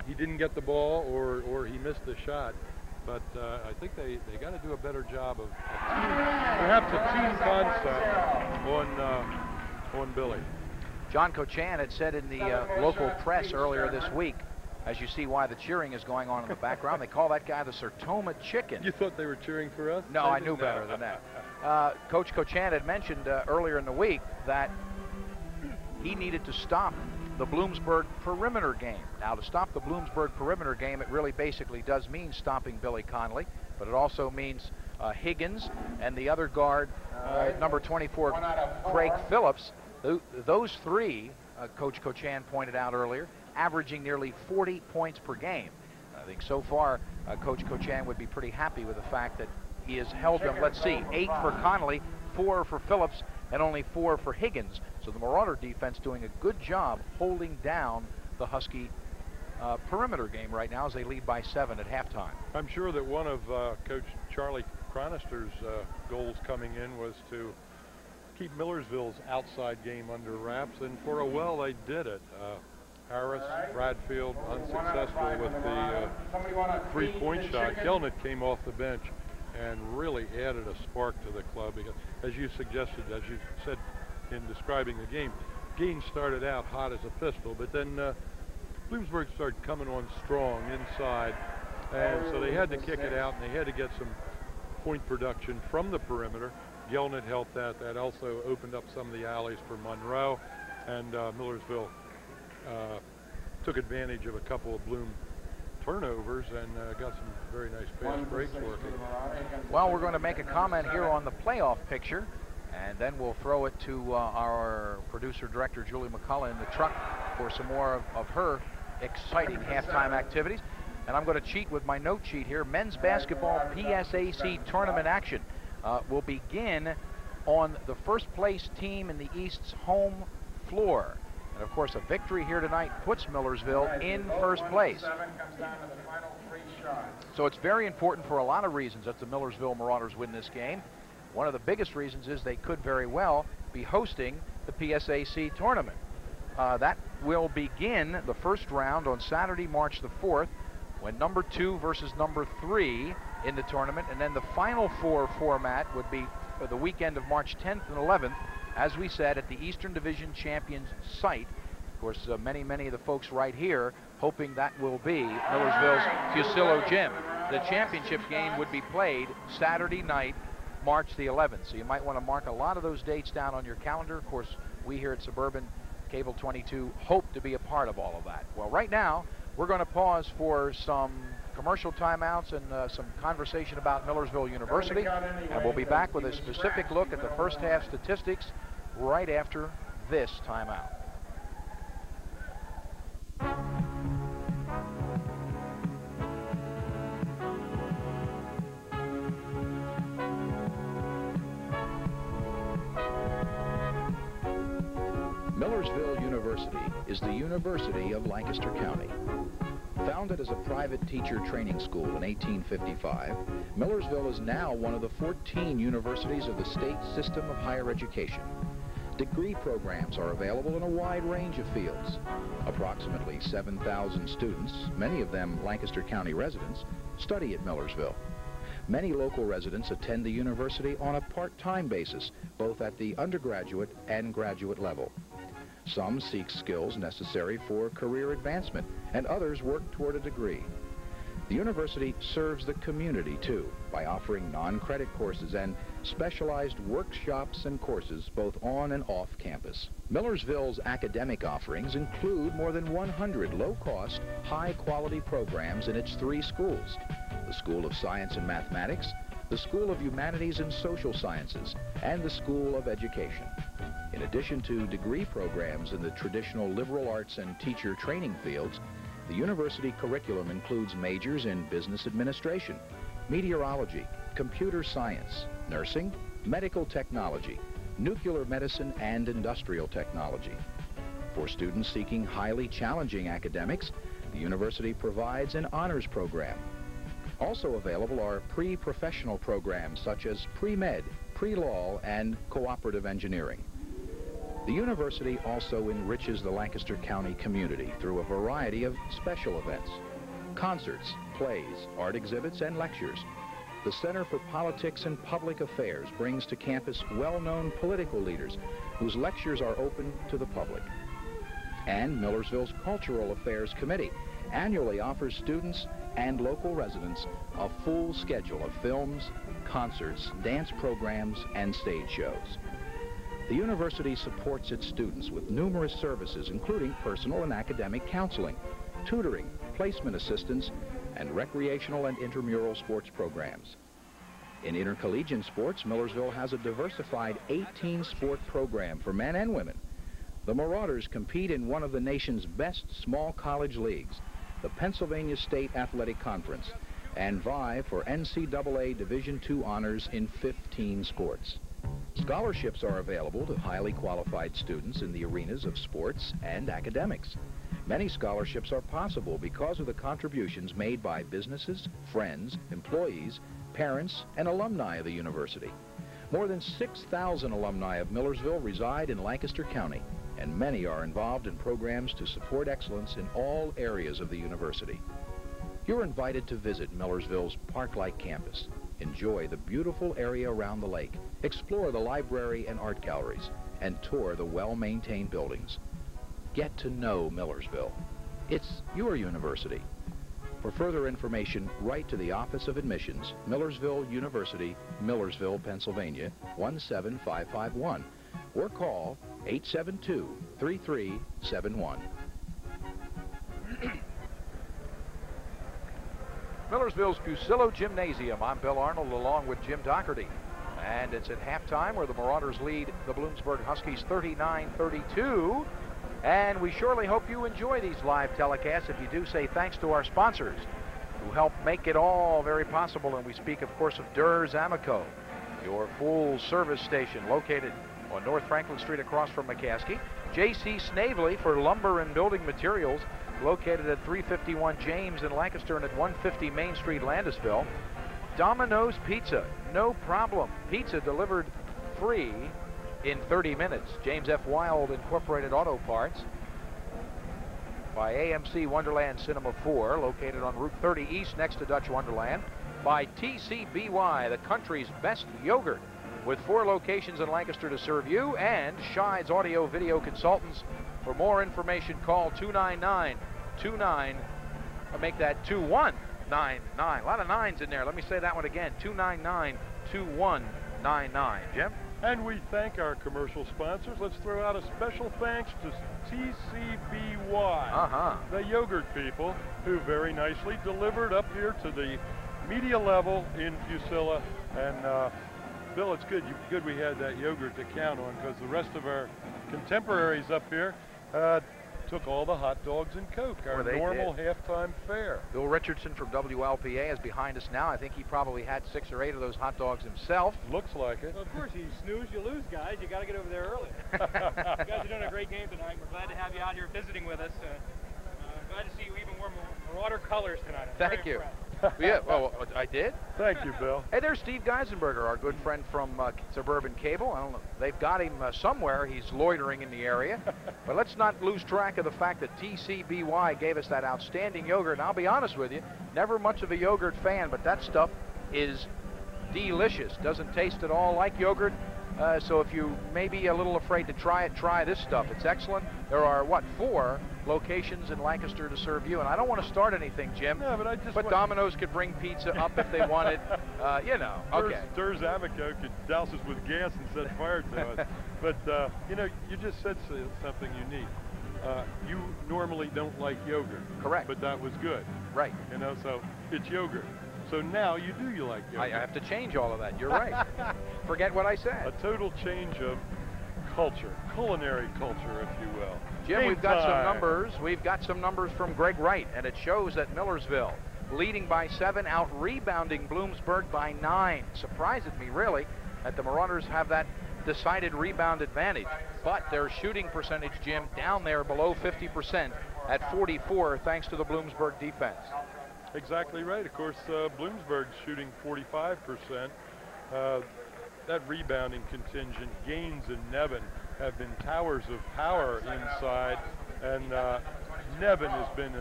B: he didn't get the ball or he missed the shot. But I think they got to do a better job of perhaps a team concept on Billy.
A: John Cochan had said in the local press earlier this week, as you see why the cheering is going on in the background, they call that guy the Sertoma Chicken.
B: You thought they were cheering for us?
A: No, I knew better than that. Coach Cochan had mentioned earlier in the week that he needed to stop the Bloomsburg perimeter game. Now, to stop the Bloomsburg perimeter game, it really basically does mean stopping Billy Conley, but it also means Higgins and the other guard, number 24, Craig Phillips. Those three, Coach Cochan pointed out earlier, averaging nearly 40 points per game. I think so far, Coach Cochan would be pretty happy with the fact that he has held them, let's see, 8 for Conley, 4 for Phillips, and only 4 for Higgins. So the Marauder defense doing a good job holding down the Husky perimeter game right now as they lead by 7 at halftime.
B: I'm sure that one of Coach Charlie Cronister's goals coming in was to keep Millersville's outside game under wraps, and for a while they did it. Harris, Bradfield unsuccessful with the three-point shot. Gelnett came off the bench and really added a spark to the club because, as you suggested, as you said in describing the game, Gaines started out hot as a pistol, but then Bloomsburg started coming on strong inside, and so they had to kick it out and they had to get some point production from the perimeter. Gelnett helped that. That also opened up some of the alleys for Monroe, and Millersville took advantage of a couple of Bloom turnovers and got some very nice fast breaks working.
A: Well, we're going to make a comment here on the playoff picture, and then we'll throw it to our producer-director, Julie McCullough, in the truck for some more of her exciting halftime activities. And I'm going to cheat with my note sheet here. Men's basketball PSAC tournament action will begin on the first-place team in the East's home floor. And of course, a victory here tonight puts Millersville in first place. So it's very important for a lot of reasons that the Millersville Marauders win this game. One of the biggest reasons is they could very well be hosting the PSAC tournament. That will begin the first round on Saturday, March the 4th, when number 2 versus number 3 in the tournament, and then the Final Four format would be for the weekend of March 10th and 11th, as we said, at the Eastern Division Champions site. Of course, many of the folks right here hoping that will be Millersville's Fusillo Gym. The championship game would be played Saturday night, March the 11th. So you might want to mark a lot of those dates down on your calendar. Of course, we here at Suburban Cable 22 hope to be a part of all of that. Well, right now, we're going to pause for some commercial timeouts and some conversation about Millersville University, and we'll be back with a specific look at the first half statistics right after this timeout.
G: Millersville University is the University of Lancaster County. Founded as a private teacher training school in 1855, Millersville is now one of the 14 universities of the state system of higher education. Degree programs are available in a wide range of fields. Approximately 7,000 students, many of them Lancaster County residents, study at Millersville. Many local residents attend the university on a part-time basis, both at the undergraduate and graduate level. Some seek skills necessary for career advancement, and others work toward a degree. The university serves the community, too, by offering non-credit courses and specialized workshops and courses both on and off campus. Millersville's academic offerings include more than 100 low-cost, high-quality programs in its 3 schools: the School of Science and Mathematics, the School of Humanities and Social Sciences, and the School of Education. In addition to degree programs in the traditional liberal arts and teacher training fields, the university curriculum includes majors in business administration, meteorology, computer science, nursing, medical technology, nuclear medicine, and industrial technology. For students seeking highly challenging academics, The university provides an honors program. Also available are pre-professional programs such as pre-med, pre-law, and cooperative engineering. The university also enriches the Lancaster County community through a variety of special events: concerts, plays, art exhibits, and lectures. The Center for Politics and Public Affairs brings to campus well-known political leaders whose lectures are open to the public. And Millersville's Cultural Affairs Committee annually offers students and local residents a full schedule of films, concerts, dance programs, and stage shows. The university supports its students with numerous services, including personal and academic counseling, tutoring, placement assistance, and recreational and intramural sports programs. In intercollegiate sports, Millersville has a diversified 18-sport program for men and women. The Marauders compete in one of the nation's best small college leagues, the Pennsylvania State Athletic Conference, and vie for NCAA Division II honors in 15 sports. Scholarships are available to highly qualified students in the arenas of sports and academics. Many scholarships are possible because of the contributions made by businesses, friends, employees, parents, and alumni of the university. More than 6,000 alumni of Millersville reside in Lancaster County, and many are involved in programs to support excellence in all areas of the university. You're invited to visit Millersville's park-like campus. Enjoy the beautiful area around the lake, explore the library and art galleries, and tour the well-maintained buildings. Get to know Millersville. It's your university. For further information, write to the Office of Admissions, Millersville University, Millersville, Pennsylvania, 17551, or call 872-3371.
A: Millersville's Fusillo Gymnasium. I'm Bill Arnold along with Jim Doherty. And it's at halftime where the Marauders lead the Bloomsburg Huskies 39-32. And we surely hope you enjoy these live telecasts. If you do, say thanks to our sponsors who help make it all very possible. And we speak, of course, of Durs Amico, your full service station located on North Franklin Street across from McCaskey. J.C. Snavely for lumber and building materials, located at 351 James in Lancaster and at 150 Main Street, Landisville. Domino's Pizza, no problem. Pizza delivered free in 30 minutes. James F. Wild Incorporated Auto Parts. By AMC Wonderland Cinema 4, located on Route 30 East next to Dutch Wonderland. By TCBY, the country's best yogurt, with 4 locations in Lancaster to serve you, and Shides Audio Video Consultants. For more information, call 299-29, make that 2199. A lot of nines in there. Let me say that one again, 299-2199. Jim?
B: And we thank our commercial sponsors. Let's throw out a special thanks to TCBY, the yogurt people, who very nicely delivered up here to the media level in Fusillo. And Bill, it's good we had that yogurt to count on, because the rest of our contemporaries up here took all the hot dogs and Coke, our normal halftime fare.
A: Bill Richardson from WLPA is behind us now. I think he probably had 6 or 8 of those hot dogs himself.
B: Looks like it.
K: Well, of course, you snooze, you lose, guys. You got to get over there early. You guys are doing a great game tonight. We're glad to have you out here visiting with us. Glad to see you even wore Marauder colors tonight.
A: Thank you. Yeah, well, I did.
B: Thank you, Bill.
A: Hey, there's Steve Geisenberger, our good friend from Suburban Cable. I don't know. They've got him somewhere. He's loitering in the area. But let's not lose track of the fact that TCBY gave us that outstanding yogurt. And I'll be honest with you, never much of a yogurt fan, but that stuff is delicious. Doesn't taste at all like yogurt. So if you may be a little afraid to try it, try this stuff. It's excellent. There are, 4 locations in Lancaster to serve you. And I don't want to start anything, Jim.
B: Yeah, but
A: Domino's could bring pizza up if they wanted. You know, okay.
B: Durs Amico could douse us with gas and set fire to us. But, you know, you just said something unique. You normally don't like yogurt.
A: Correct.
B: But that was good.
A: Right.
B: You know, so it's yogurt. So now you like yogurt.
A: I have to change all of that. You're right. Forget what I said.
B: A total change of culture, culinary culture, if you will.
A: Jim, we've got some numbers. We've got some numbers from Greg Wright, and it shows that Millersville leading by 7, out-rebounding Bloomsburg by 9. Surprises me, really, that the Marauders have that decided rebound advantage. But their shooting percentage, Jim, down there below 50%, at 44 thanks to the Bloomsburg defense.
B: Exactly right. Of course, Bloomsburg's shooting 45%. That rebounding contingent, Gaines and Nevin, have been towers of power inside, and Nevin has been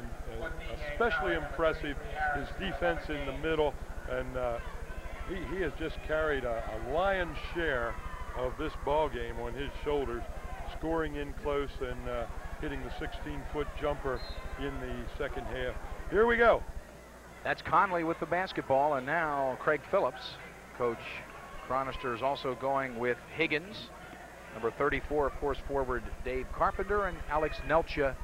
B: especially impressive. His defense in the middle, and he has just carried a lion's share of this ball game on his shoulders, scoring in close and hitting the 16-foot jumper in the second half. Here we go.
A: That's Conley with the basketball, and now Craig Phillips. Coach Chronister is also going with Higgins. Number 34, of course, forward Dave Carpenter, and Alex Nelcha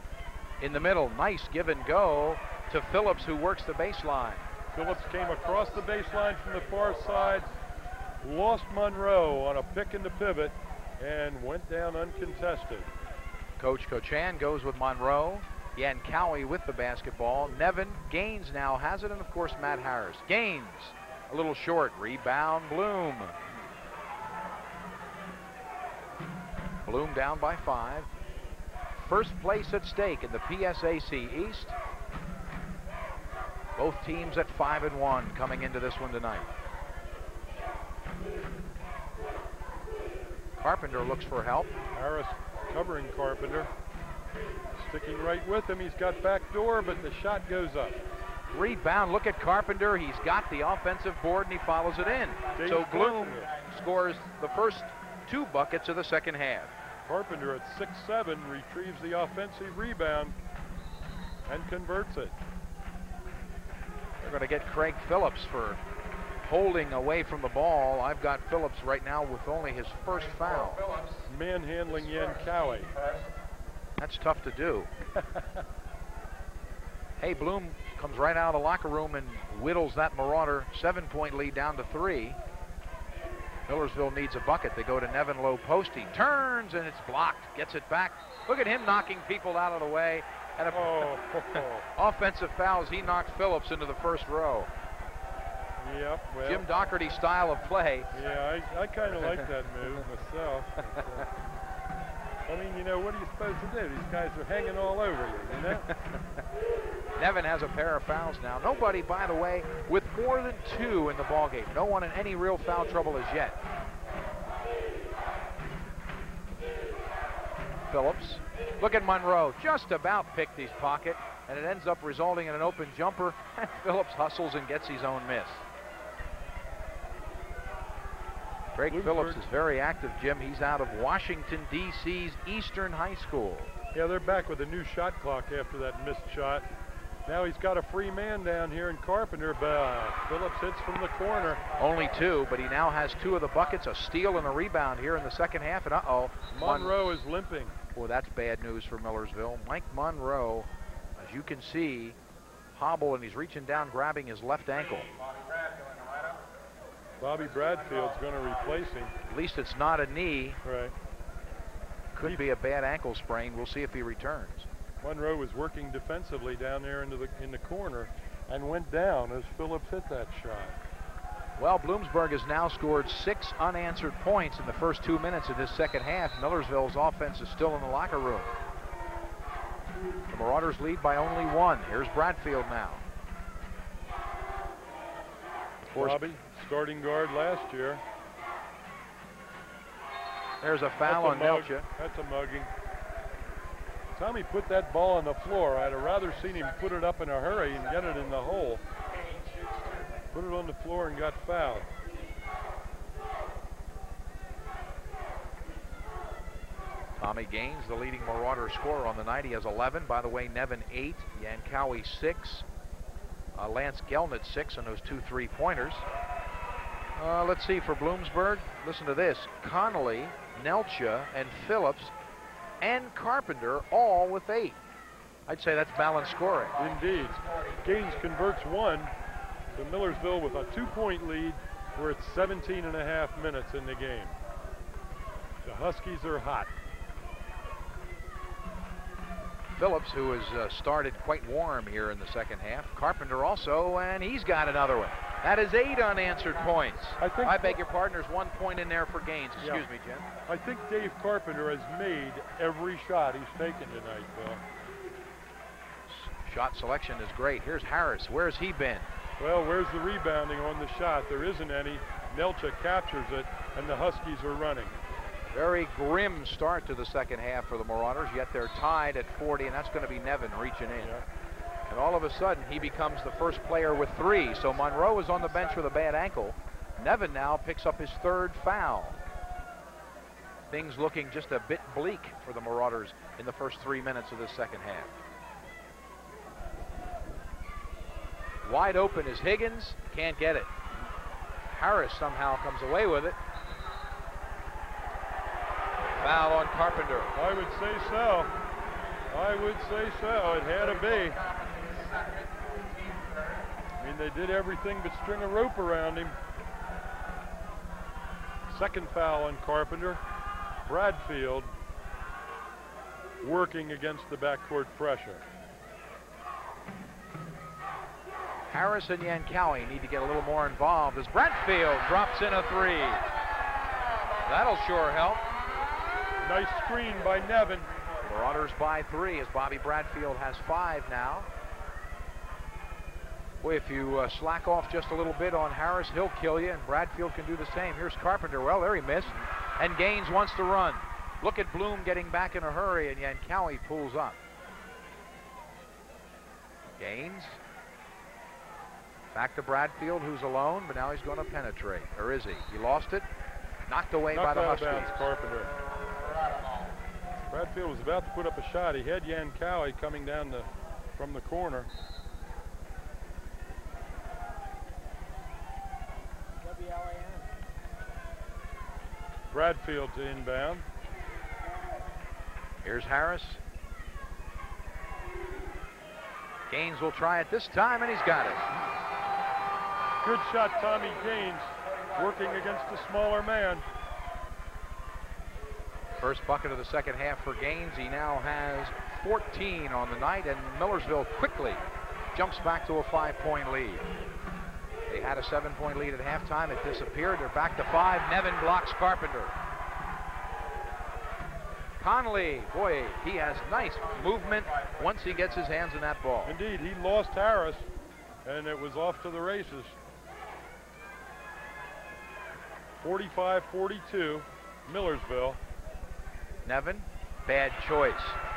A: in the middle. Nice give and go to Phillips, who works the baseline.
B: Phillips came across the baseline from the far side, lost Monroe on a pick and the pivot, and went down uncontested.
A: Coach Cochan goes with Monroe. Yankowie with the basketball. Nevin, Gaines now has it, and of course Matt Harris. Gaines, a little short. Rebound, Bloom. Bloom down by 5. First place at stake in the PSAC East. Both teams at 5-1 coming into this one tonight. Carpenter looks for help.
B: Harris covering Carpenter. Sticking right with him. He's got back door, but the shot goes up.
A: Rebound. Look at Carpenter. He's got the offensive board, and he follows it in. So Bloom scores the first 2 buckets of the second half.
B: Carpenter at 6'7" retrieves the offensive rebound and converts it.
A: They're going to get Craig Phillips for holding away from the ball. I've got Phillips right now with only his first foul.
B: Manhandling Yankowie.
A: That's tough to do. Hey, Bloom comes right out of the locker room and whittles that Marauder 7-point lead down to 3. Millersville needs a bucket. They go to Nevin low post. He turns and it's blocked. Gets it back. Look at him knocking people out of the way. And offensive fouls. He knocked Phillips into the first row.
B: Yep. Well,
A: Jim Doherty style of play.
B: Yeah, I kind of like that move myself. I mean, you know, what are you supposed to do? These guys are hanging all over you, you know?
A: Nevin has a pair of fouls now. Nobody, by the way, with more than 2 in the ballgame. No one in any real foul trouble as yet. Phillips. Look at Monroe. Just about picked his pocket, and it ends up resulting in an open jumper. And Phillips hustles and gets his own miss. Craig Phillips is very active, Jim. He's out of Washington, D.C.'s Eastern High School.
B: Yeah, they're back with a new shot clock after that missed shot. Now he's got a free man down here in Carpenter, but Phillips hits from the corner.
A: Only 2, but he now has 2 of the buckets, a steal and a rebound here in the second half. And
B: Monroe is limping.
A: Well, that's bad news for Millersville. Mike Monroe, as you can see, hobble, and he's reaching down, grabbing his left ankle.
B: Bobby Bradfield's going to replace him.
A: At least it's not a knee.
B: Right.
A: Could be a bad ankle sprain. We'll see if he returns.
B: Monroe was working defensively down there in the corner and went down as Phillips hit that shot.
A: Well, Bloomsburg has now scored 6 unanswered points in the first 2 minutes of this second half. Millersville's offense is still in the locker room. The Marauders lead by only 1. Here's Bradfield now.
B: Bobby, starting guard last year.
A: There's a foul on Nelcha.
B: That's a mugging. Tommy put that ball on the floor. I'd have rather seen him put it up in a hurry and get it in the hole. Put it on the floor and got fouled.
A: Tommy Gaines, the leading Marauder scorer on the night. He has 11. By the way, Nevin 8, Yankowie 6. Lance Gelnett 6 on those 2 3-pointers. Let's see for Bloomsburg. Listen to this. Connolly, Nelcha, and Phillips, and Carpenter all with 8. I'd say that's balanced scoring.
B: Indeed. Gaines converts 1 to Millersville with a 2-point lead. We're at 17 and a half minutes in the game. The Huskies are hot.
A: Phillips, who has started quite warm here in the second half. Carpenter also, and he's got another one. That is 8 unanswered points. I beg your pardon, there's 1 point in there for Gaines. Excuse me, Jim.
B: I think Dave Carpenter has made every shot he's taken tonight, Bill.
A: Shot selection is great. Here's Harris. Where's he been?
B: Well, where's the rebounding on the shot? There isn't any. Nelcha captures it, and the Huskies are running.
A: Very grim start to the second half for the Marauders, yet they're tied at 40, and that's going to be Nevin reaching in.
B: Yeah.
A: And all of a sudden, he becomes the first player with 3. So Monroe is on the bench with a bad ankle. Nevin now picks up his 3rd foul. Things looking just a bit bleak for the Marauders in the first 3 minutes of this second half. Wide open is Higgins, can't get it. Harris somehow comes away with it. Foul on Carpenter.
B: I would say so. I would say so. It had to be. I mean, they did everything but string a rope around him. Second foul on Carpenter. Bradfield working against the backcourt pressure.
A: Harris and Yankowie need to get a little more involved as Bradfield drops in a 3. That'll sure help.
B: Nice screen by Nevin.
A: Marauders by 3 as Bobby Bradfield has 5 now. Boy, if you slack off just a little bit on Harris, he'll kill you, and Bradfield can do the same. Here's Carpenter. Well, there he missed. And Gaines wants to run. Look at Bloom getting back in a hurry, and Yankowie pulls up. Gaines. Back to Bradfield, who's alone, but now he's going to penetrate. Or is he? He lost it. Knocked away by the Huskies.
B: Carpenter. Bradfield was about to put up a shot. He had Yankowie coming down from the corner. Bradfield to inbound.
A: Here's Harris. Gaines will try it this time, and he's got it.
B: Good shot, Tommy Gaines, working against a smaller man.
A: First bucket of the second half for Gaines. He now has 14 on the night, and Millersville quickly jumps back to a 5-point lead. They had a 7-point lead at halftime. It disappeared. They're back to 5. Nevin blocks Carpenter. Conley, boy, he has nice movement once he gets his hands on that ball.
B: Indeed, he lost Harris, and it was off to the races. 45-42, Millersville.
A: Nevin, bad choice.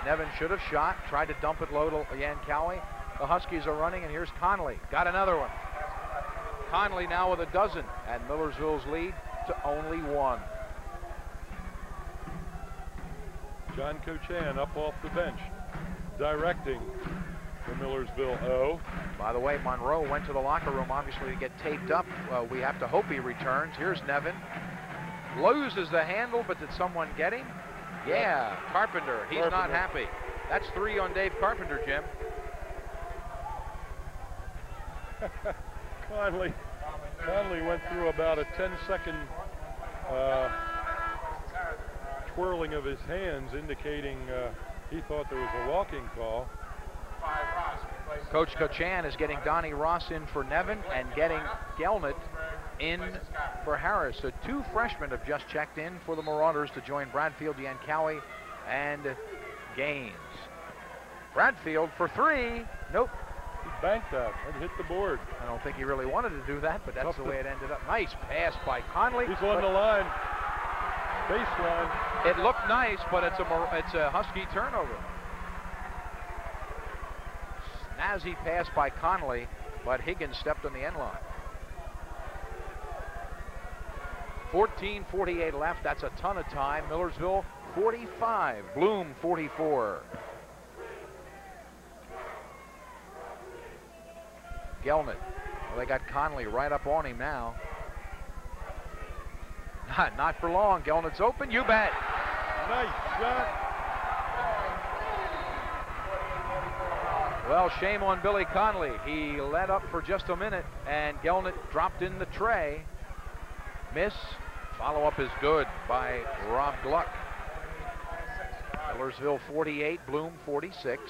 A: Nevin should have shot, tried to dump it low to Yankowie. The Huskies are running, and here's Conley. Got another one. Conley now with a dozen, and Millersville's lead to only 1.
B: John Cochan up off the bench, directing the Millersville O.
A: By the way, Monroe went to the locker room, obviously, to get taped up. We have to hope he returns. Here's Nevin. Loses the handle, but did someone get him? Yeah, Carpenter. He's not happy. That's 3 on Dave Carpenter, Jim.
B: Conley went through about a 10-second twirling of his hands, indicating he thought there was a walking call.
A: Coach Cochan is getting Donnie Ross in for Nevin and getting Gelnett in for Harris. So 2 freshmen have just checked in for the Marauders to join Bradfield, Yankowie, and Gaines. Bradfield for 3. Nope.
B: He banked that and hit the board.
A: I don't think he really wanted to do that, but that's the way it ended up. Nice pass by Conley.
B: He's on the line. Baseline.
A: It looked nice, but it's a Husky turnover. Snazzy pass by Conley, but Higgins stepped on the end line. 14:48 left. That's a ton of time. Millersville 45. Bloom 44. Gelnett. Well, they got Conley right up on him now. Not for long. Gelnett's open. You bet.
B: Nice shot.
A: Well, shame on Billy Conley. He led up for just a minute, and Gelnett dropped in the tray. Miss. Follow-up is good by Rob Gluck. Millersville 48, Bloom 46.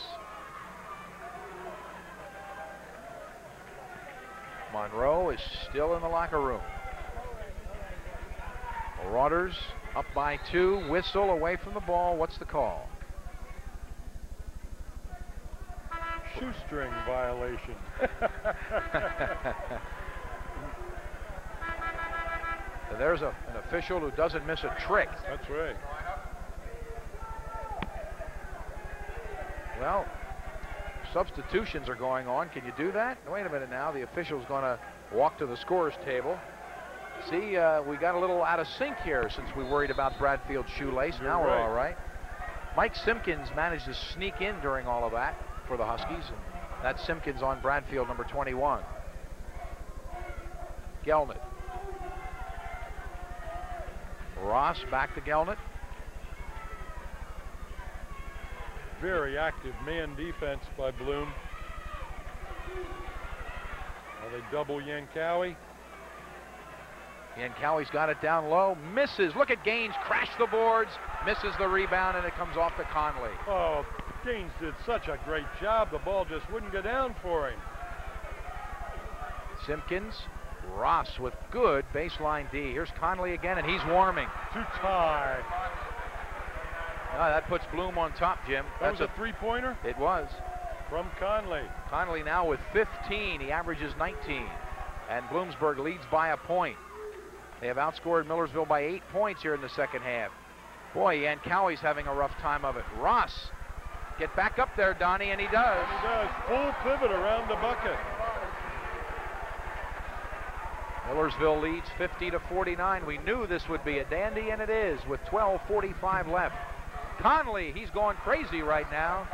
A: Monroe is still in the locker room. Marauders up by 2. Whistle away from the ball. What's the call?
B: shoestring violation.
A: There's an official who doesn't miss a trick.
B: That's right.
A: Well, substitutions are going on. Can you do that? Wait a minute now. The official's going to walk to the scorer's table. See, we got a little out of sync here since we worried about Bradfield's shoelace. Now we're all right. Mike Simpkins managed to sneak in during all of that for the Huskies. And that's Simpkins on Bradfield, number 21. Gelnett. Ross back to Gelnett.
B: Very active man defense by Bloom. Now they double Yankowie.
A: Yankowie's got it down low, misses. Look at Gaines crash the boards, misses the rebound, and it comes off to Conley.
B: Oh, Gaines did such a great job. The ball just wouldn't go down for him.
A: Simpkins, Ross with good baseline D. Here's Conley again, and he's warming.
B: To tie.
A: That puts Bloom on top, Jim.
B: That's a three-pointer?
A: It was.
B: From Conley.
A: Conley now with 15. He averages 19. And Bloomsburg leads by a point. They have outscored Millersville by 8 points here in the second half. Boy, Yankowie's having a rough time of it. Ross, get back up there, Donnie, and he does.
B: And he does. Full pivot around the bucket.
A: Millersville leads 50-49. We knew this would be a dandy, and it is with 12:45 left. Conley, he's going crazy right now.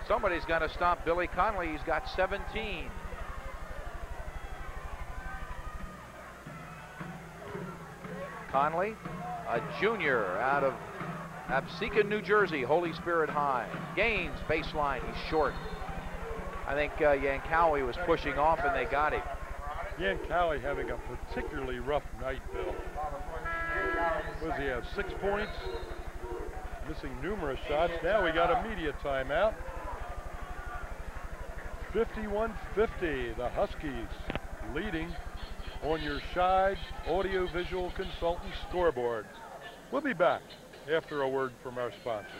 A: Somebody's got to stop Billy Conley. He's got 17. Conley, a junior out of Absecon, New Jersey, Holy Spirit High. Gaines, baseline, he's short. I think Yankowie was pushing off and they got him.
B: Yankowie having a particularly rough night, Bill. What does he have, 6 points? Missing numerous shots. Now we got a media timeout. 51-50, the Huskies leading on your Scheid Audiovisual Consultant scoreboard. We'll be back after a word from our sponsors.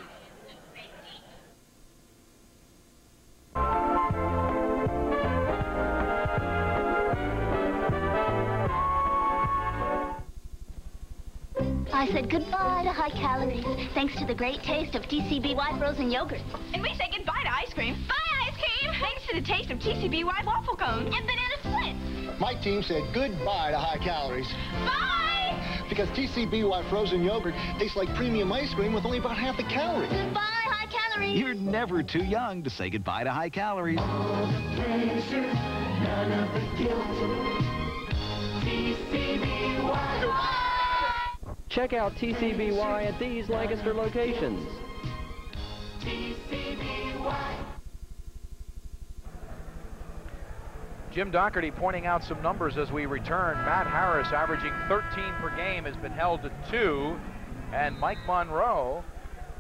L: I said goodbye to high calories, thanks to the great taste of TCBY frozen yogurt.
M: And we say goodbye to ice cream. Bye, ice cream! Thanks to the taste of TCBY waffle cones. And banana splits.
I: My team said goodbye to high calories.
M: Bye!
I: Because TCBY frozen yogurt tastes like premium ice cream with only about half the calories.
L: Goodbye, high calories.
N: You're never too young to say goodbye to high calories.
O: All the pleasure, none of the guilt. TCBY.
D: Check out TCBY at these Lancaster locations.
O: TCBY.
A: Jim Doherty pointing out some numbers as we return. Matt Harris, averaging 13 per game, has been held to 2. And Mike Monroe,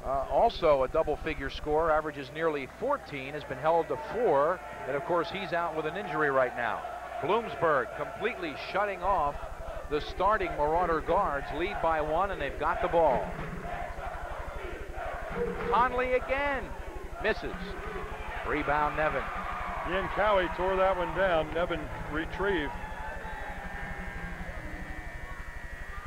A: also a double-figure scorer, averages nearly 14, has been held to 4. And, of course, he's out with an injury right now. Bloomsburg completely shutting off the starting Marauder guards, lead by 1, and they've got the ball. Conley again, misses. Rebound, Nevin.
B: Yankowie tore that one down. Nevin retrieved.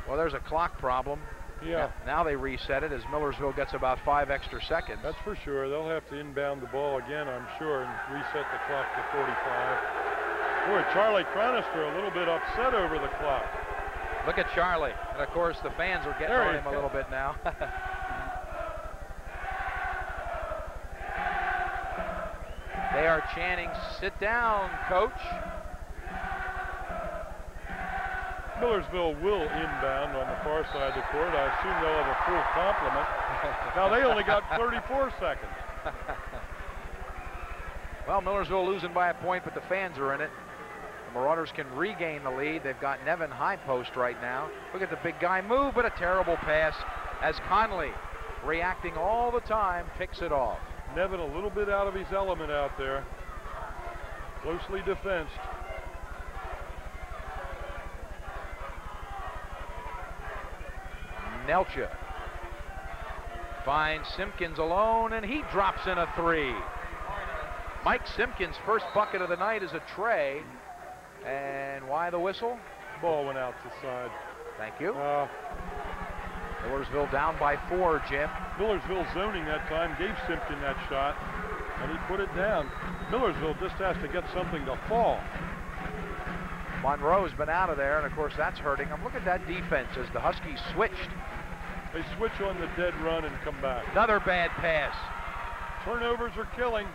A: Well, there's a clock problem.
B: Yeah.
A: Now they reset it as Millersville gets about 5 extra seconds.
B: That's for sure. They'll have to inbound the ball again, I'm sure, and reset the clock to 45. Boy, Charlie Cronister a little bit upset over the clock.
A: Look at Charlie. And, of course, the fans are getting on him a little bit now. They are chanting, "Sit down, coach."
B: Millersville will inbound on the far side of the court. I assume they'll have a full complement. Now, they only got 34 seconds.
A: Well, Millersville losing by a point, but the fans are in it. The Marauders can regain the lead. They've got Nevin high post right now. Look at the big guy move, but a terrible pass as Conley, reacting all the time, picks it off.
B: Nevin a little bit out of his element out there. Closely defensed.
A: Nelcha finds Simpkins alone, and he drops in a 3. Mike Simpkins' first bucket of the night is a tray. And why the whistle?
B: Ball went out to the side.
A: Thank you. Millersville down by 4, Jim.
B: Millersville zoning that time, gave Simpkin that shot, and he put it down. Millersville just has to get something to fall.
A: Monroe's been out of there, and of course that's hurting him. Look at that defense as the Huskies switched.
B: They switch on the dead run and come back.
A: Another bad pass.
B: Turnovers are killing.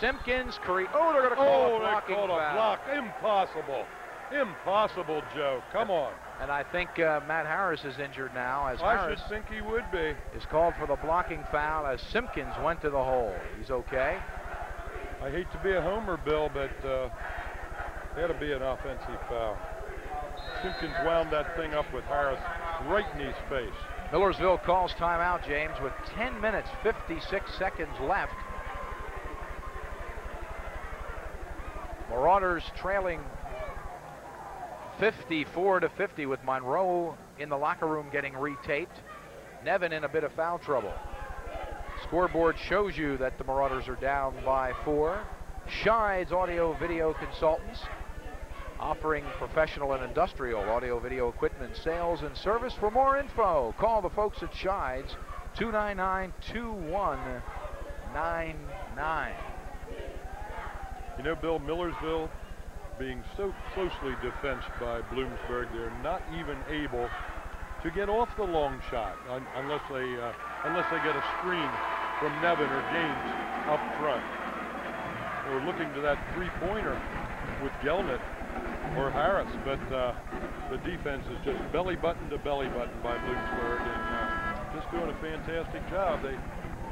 A: Simpkins, Curry. Oh, they're going to call a blocking foul.
B: A block. Impossible. Impossible, Joe. Come on.
A: And I think Matt Harris is injured now. As Harris
B: should think he would be.
A: Is called for the blocking foul as Simpkins went to the hole. He's okay.
B: I hate to be a homer, Bill, but had to be an offensive foul. Simpkins wound that thing up with Harris right in his face.
A: Millersville calls timeout, James, with 10 minutes, 56 seconds left. Marauders trailing 54-50 with Monroe in the locker room getting retaped. Nevin in a bit of foul trouble. Scoreboard shows you that the Marauders are down by 4. Shides Audio Video Consultants, offering professional and industrial audio video equipment sales and service. For more info, call the folks at Shides, 299-2199.
B: You know, Bill, Millersville being so closely defensed by Bloomsburg, they're not even able to get off the long shot unless they get a screen from Nevin or Gaines up front. We're looking to that three-pointer with Gelnett or Harris, but the defense is just belly button to belly button by Bloomsburg, and just doing a fantastic job. They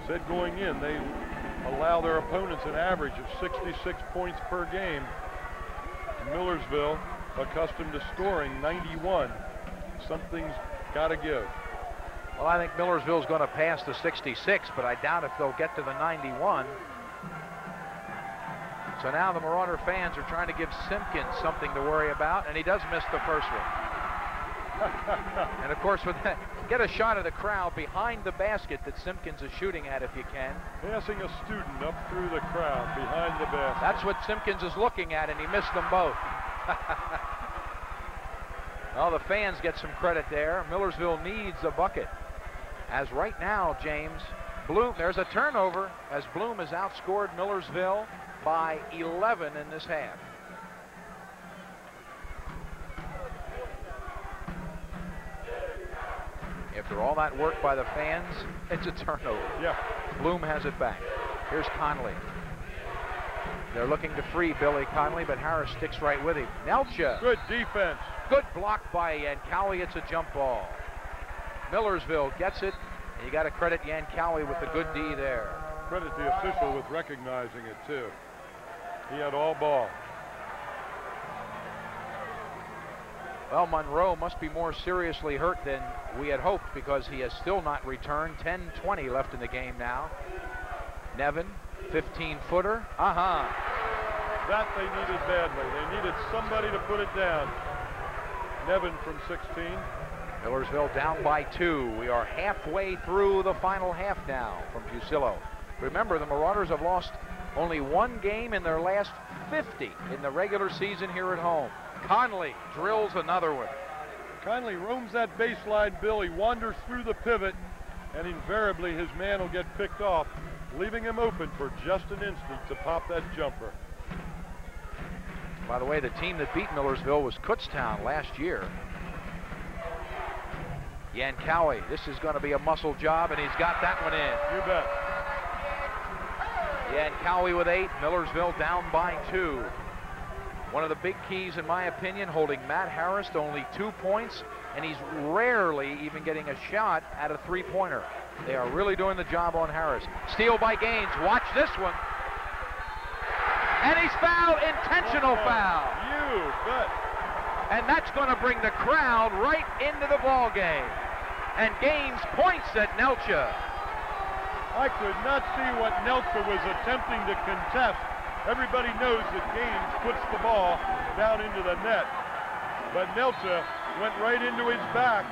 B: said going in they allow their opponents an average of 66 points per game. Millersville, accustomed to scoring 91. Something's got to give.
A: Well, I think Millersville's going to pass the 66, but I doubt if they'll get to the 91. So now the Marauder fans are trying to give Simpkins something to worry about, and he does miss the first one. And of course, with that, get a shot of the crowd behind the basket that Simpkins is shooting at if you can.
B: Passing a student up through the crowd behind the basket.
A: That's what Simpkins is looking at, and he missed them both. Well, the fans get some credit there. Millersville needs a bucket. As right now, James, Bloom, there's a turnover as Bloom has outscored Millersville by 11 in this half. After all that work by the fans, it's a turnover.
B: Yeah.
A: Bloom has it back. Here's Conley. They're looking to free Billy Conley, but Harris sticks right with him. Nelcha.
B: Good defense.
A: Good block by Yankowie. It's a jump ball. Millersville gets it, and you got to credit Yankowie with the good D there.
B: Credit the official with recognizing it, too. He had all ball.
A: Well, Monroe must be more seriously hurt than we had hoped because he has still not returned. 10-20 left in the game now. Nevin, 15-footer.
B: That they needed badly. They needed somebody to put it down. Nevin from 16.
A: Millersville down by 2. We are halfway through the final half now from Fusillo. Remember, the Marauders have lost only one game in their last 50 in the regular season here at home. Conley drills another one.
B: Conley roams that baseline, Bill. He wanders through the pivot, and invariably his man will get picked off, leaving him open for just an instant to pop that jumper.
A: By the way, the team that beat Millersville was Kutztown last year. Yankowie, this is going to be a muscle job, and he's got that one in.
B: You bet.
A: Yankowie with 8, Millersville down by 2. One of the big keys, in my opinion, holding Matt Harris to only 2 points, and he's rarely even getting a shot at a three-pointer. They are really doing the job on Harris. Steal by Gaines. Watch this one. And he's fouled, intentional foul.
B: You bet.
A: And that's going to bring the crowd right into the ball game. And Gaines points at Nelcha.
B: I could not see what Nelcha was attempting to contest. Everybody knows that Gaines puts the ball down into the net. But Nelcha went right into his back.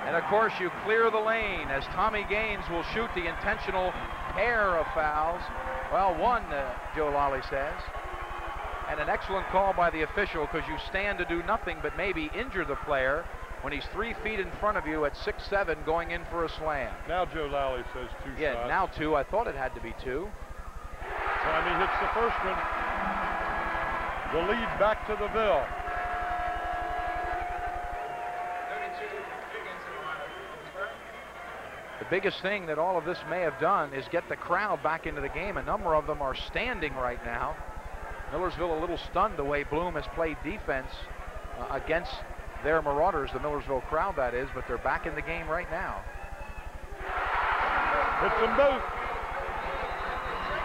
A: And of course, you clear the lane as Tommy Gaines will shoot the intentional pair of fouls. Well, one, Joe Lally says. And an excellent call by the official, because you stand to do nothing but maybe injure the player when he's 3 feet in front of you at 6'7", going in for a slam.
B: Now Joe Lally says 2 shots.
A: Yeah, now 2. I thought it had to be 2.
B: Time he hits the first one. The lead back to the Ville.
A: The biggest thing that all of this may have done is get the crowd back into the game. A number of them are standing right now. Millersville a little stunned the way Bloom has played defense against their Marauders, the Millersville crowd that is, but they're back in the game right now.
B: Hits them both.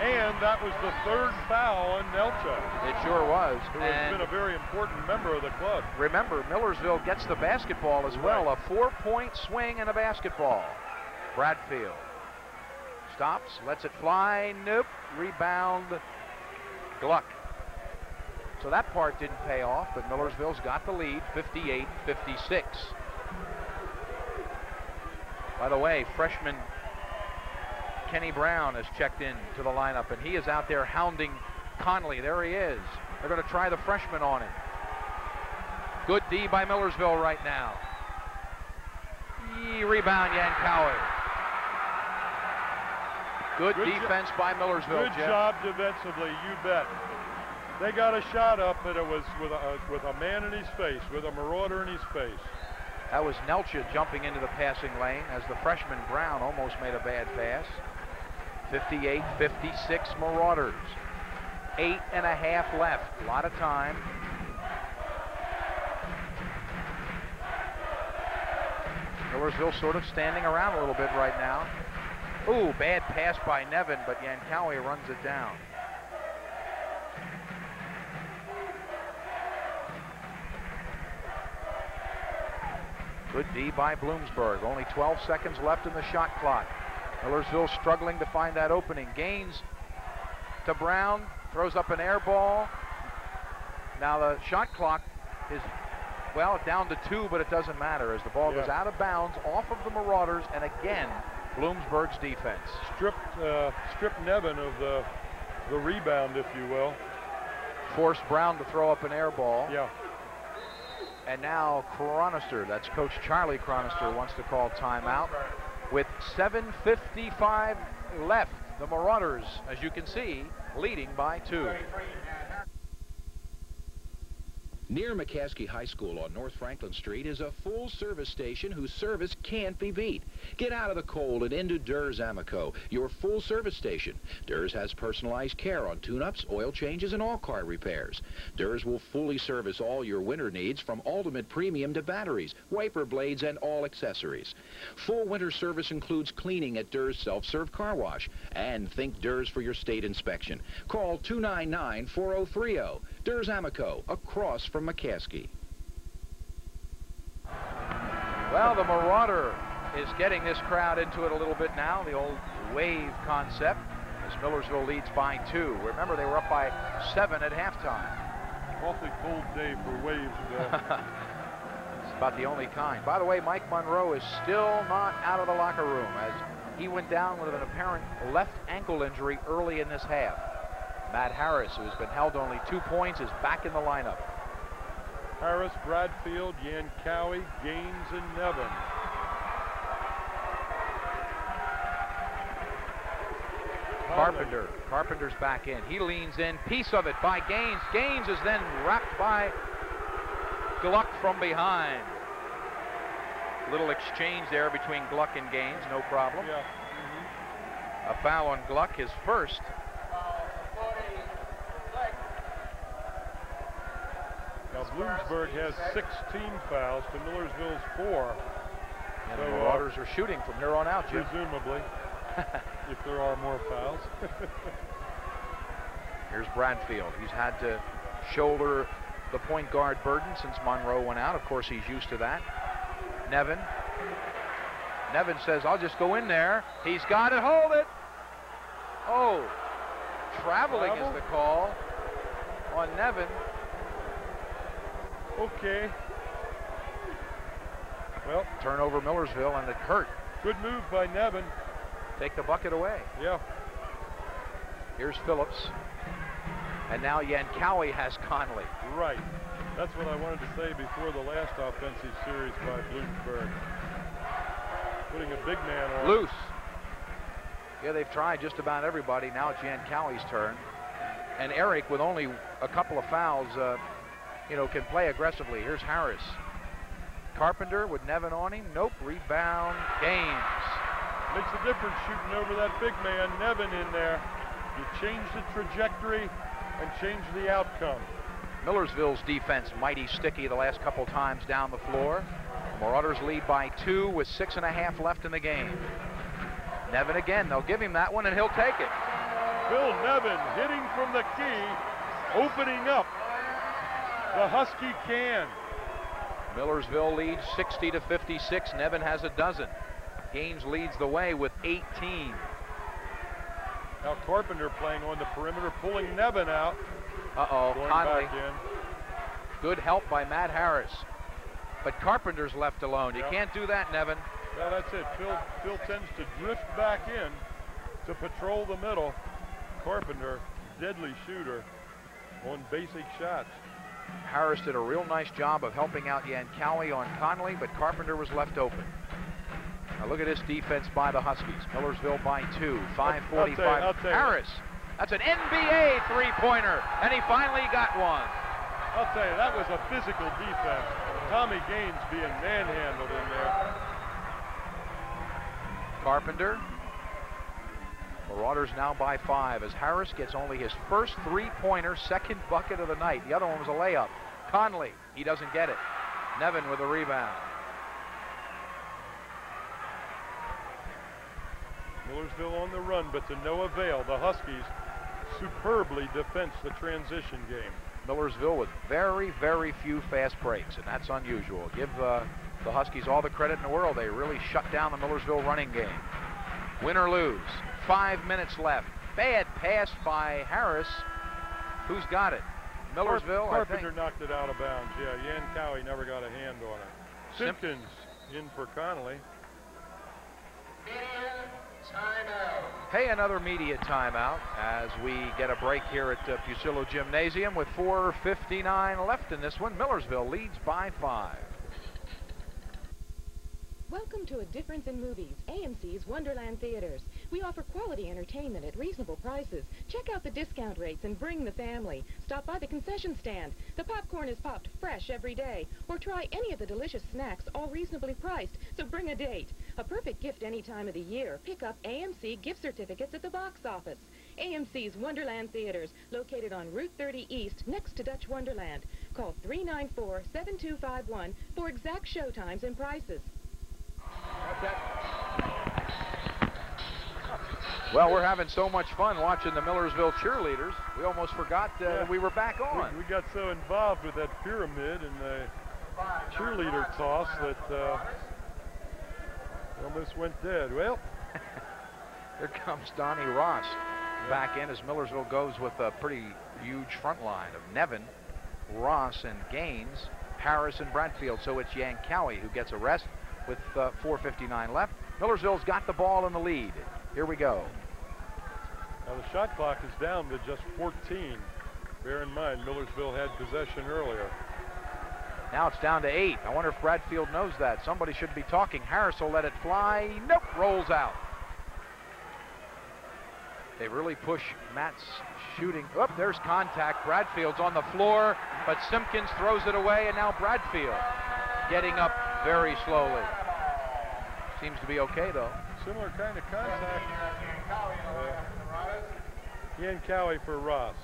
B: And that was the 3rd foul on Nelcha.
A: It sure was.
B: Who has been a very important member of the club.
A: Remember, Millersville gets the basketball as well. A 4-point swing and a basketball. Bradfield stops, lets it fly. Nope. Rebound. Gluck. So that part didn't pay off, but Millersville's got the lead, 58-56. By the way, freshman Kenny Brown has checked in to the lineup, and he is out there hounding Conley. There he is. They're going to try the freshman on him. Good D by Millersville right now. Rebound, Yankowie. Good defense by Millersville,
B: Good
A: Jeff.
B: job defensively, you bet. They got a shot up, but it was with a man in his face, with a Marauder in his face.
A: That was Nelcha jumping into the passing lane as the freshman Brown almost made a bad pass. 58-56 Marauders. 8.5 left. A lot of time. Millersville sort of standing around a little bit right now. Ooh, bad pass by Nevin, but Yankowie runs it down. Good D by Bloomsburg. Only 12 seconds left in the shot clock. Millersville struggling to find that opening. Gaines to Brown, throws up an air ball. Now the shot clock is, well, down to 2, but it doesn't matter as the ball goes out of bounds off of the Marauders, and again, Bloomsburg's defense.
B: Stripped Nevin of the rebound, if you will.
A: Forced Brown to throw up an air ball.
B: Yeah.
A: And now Chronister, that's Coach Charlie Chronister, wants to call timeout. With 7:55 left, the Marauders, as you can see, leading by 2.
G: Near McCaskey High School on North Franklin Street is a full service station whose service can't be beat. Get out of the cold and into Durs Amico, your full service station. Durs has personalized care on tune-ups, oil changes, and all car repairs. Durs will fully service all your winter needs, from ultimate premium to batteries, wiper blades, and all accessories. Full winter service includes cleaning at Durs Self-Serve Car Wash. And think Durs for your state inspection. Call 299-4030. Durs Amico, across from McCaskey.
A: Well, the Marauder is getting this crowd into it a little bit now, the old wave concept, as Millersville leads by 2. Remember, they were up by 7 at halftime.
B: Awfully cold day for waves today.
A: It's about the only kind. By the way, Mike Monroe is still not out of the locker room as he went down with an apparent left ankle injury early in this half. Matt Harris, who's been held only 2 points, is back in the lineup.
B: Harris, Bradfield, Yankowie, Gaines, and Nevin.
A: Carpenter's back in. He leans in. Piece of it by Gaines. Gaines is then wrapped by Gluck from behind. Little exchange there between Gluck and Gaines, no problem.
B: Yeah.
A: A foul on Gluck, his first.
B: Now Bloomsburg has 16 fouls to Millersville's 4.
A: And the Marauders are shooting from here on out, Jim.
B: Presumably, if there are more fouls.
A: Here's Bradfield. He's had to shoulder the point guard burden since Monroe went out. Of course, he's used to that. Nevin. Nevin says, I'll just go in there. He's got it. Hold it. Oh, traveling is the call on Nevin.
B: Okay. Well,
A: turnover Millersville, and it hurt.
B: Good move by Nevin.
A: Take the bucket away.
B: Yeah.
A: Here's Phillips. And now Yankowie has Conley.
B: Right. That's what I wanted to say before the last offensive series by Bloomsburg. Putting a big man on.
A: Loose. Yeah, they've tried just about everybody. Now it's Yankowie's turn. And Eric, with only a couple of fouls, you know, can play aggressively. Here's Harris. Carpenter with Nevin on him. Nope. Rebound. Gaines.
B: Makes a difference shooting over that big man. Nevin in there. You change the trajectory and change the outcome.
A: Millersville's defense mighty sticky the last couple times down the floor. Marauders lead by 2 with 6.5 left in the game. Nevin again. They'll give him that one and he'll take it.
B: Bill Nevin hitting from the key, opening up. The Husky can.
A: Millersville leads 60-56. Nevin has a dozen. Gaines leads the way with 18.
B: Now Carpenter playing on the perimeter, pulling Nevin out.
A: Uh-oh, Conley. Good help by Matt Harris. But Carpenter's left alone. You can't do that, Nevin.
B: Well, that's it. Phil tends to drift back in to patrol the middle. Carpenter, deadly shooter on basic shots.
A: Harris did a real nice job of helping out Yankowie on Conley, but Carpenter was left open. Now look at this defense by the Huskies. Millersville by 2, 5:45.
B: I'll tell you.
A: Harris, that's an NBA three-pointer, and he finally got one.
B: I'll tell you, that was a physical defense. Tommy Gaines being manhandled in there.
A: Carpenter. Marauders now by 5 as Harris gets only his first three-pointer, second bucket of the night. The other one was a layup. Conley, he doesn't get it. Nevin with a rebound.
B: Millersville on the run, but to no avail. The Huskies superbly defense the transition game.
A: Millersville with very, very few fast breaks, and that's unusual. Give the Huskies all the credit in the world. They really shut down the Millersville running game. Win or lose, 5 minutes left. Bad pass by Harris. Who's got it? Millersville,
B: Carpenter knocked it out of bounds. Yeah, Yankowie never got a hand on it. Simpkins in for Conley.
A: Hey, another media timeout as we get a break here at Fusillo Gymnasium with 4:59 left in this one. Millersville leads by 5.
F: Welcome to A Difference in Movies, AMC's Wonderland Theaters. We offer quality entertainment at reasonable prices. Check out the discount rates and bring the family. Stop by the concession stand. The popcorn is popped fresh every day. Or try any of the delicious snacks, all reasonably priced, so bring a date. A perfect gift any time of the year. Pick up AMC gift certificates at the box office. AMC's Wonderland Theaters, located on Route 30 East, next to Dutch Wonderland. Call 394-7251 for exact showtimes and prices.
A: Well, we're having so much fun watching the Millersville cheerleaders. We almost forgot we were back on.
B: We got so involved with that pyramid and the cheerleader toss that almost went dead. Well,
A: here comes Donnie Ross back in as Millersville goes with a pretty huge front line of Nevin, Ross, and Gaines, Harris, and Bradfield. So it's Yankowie who gets a rest with 4:59 left. Millersville's got the ball in the lead. Here we go.
B: Now the shot clock is down to just 14. Bear in mind, Millersville had possession earlier.
A: Now it's down to 8. I wonder if Bradfield knows that. Somebody should be talking. Harris will let it fly. Nope, rolls out. They really push Matt's shooting. Oh, there's contact. Bradfield's on the floor, but Simpkins throws it away, and now Bradfield getting up very slowly. Seems to be okay, though.
B: Similar kind of contact. Yankowie for Ross.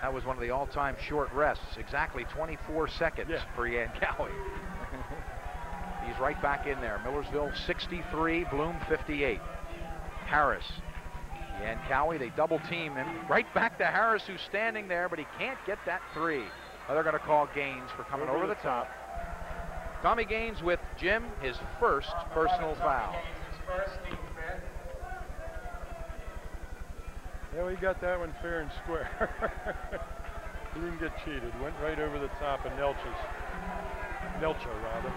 A: That was one of the all-time short rests. Exactly 24 seconds for Yankowie. He's right back in there. Millersville 63, Bloom 58. Harris. Yankowie, they double team him. Right back to Harris, who's standing there, but he can't get that three. Well, they're going to call Gaines for coming over the top. Tommy Gaines with Jim, his first personal foul.
B: Yeah, we got that one fair and square. He didn't get cheated. Went right over the top of Nelcha, rather.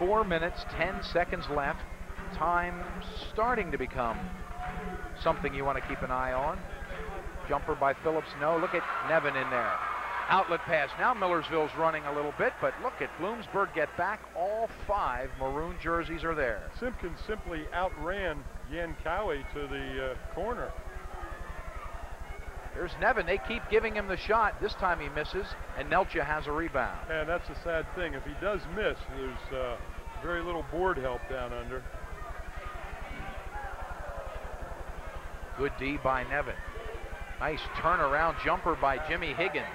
A: 4 minutes, 10 seconds left. Time starting to become something you want to keep an eye on. Jumper by Phillips, no. Look at Nevin in there. Outlet pass. Now Millersville's running a little bit, but look at Bloomsburg get back. All 5 maroon jerseys are there.
B: Simpkins simply outran Yankowie to the corner.
A: There's Nevin. They keep giving him the shot. This time he misses, and Nelcha has a rebound.
B: And that's a sad thing. If he does miss, there's very little board help down under.
A: Good D by Nevin. Nice turnaround jumper by Jimmy Higgins.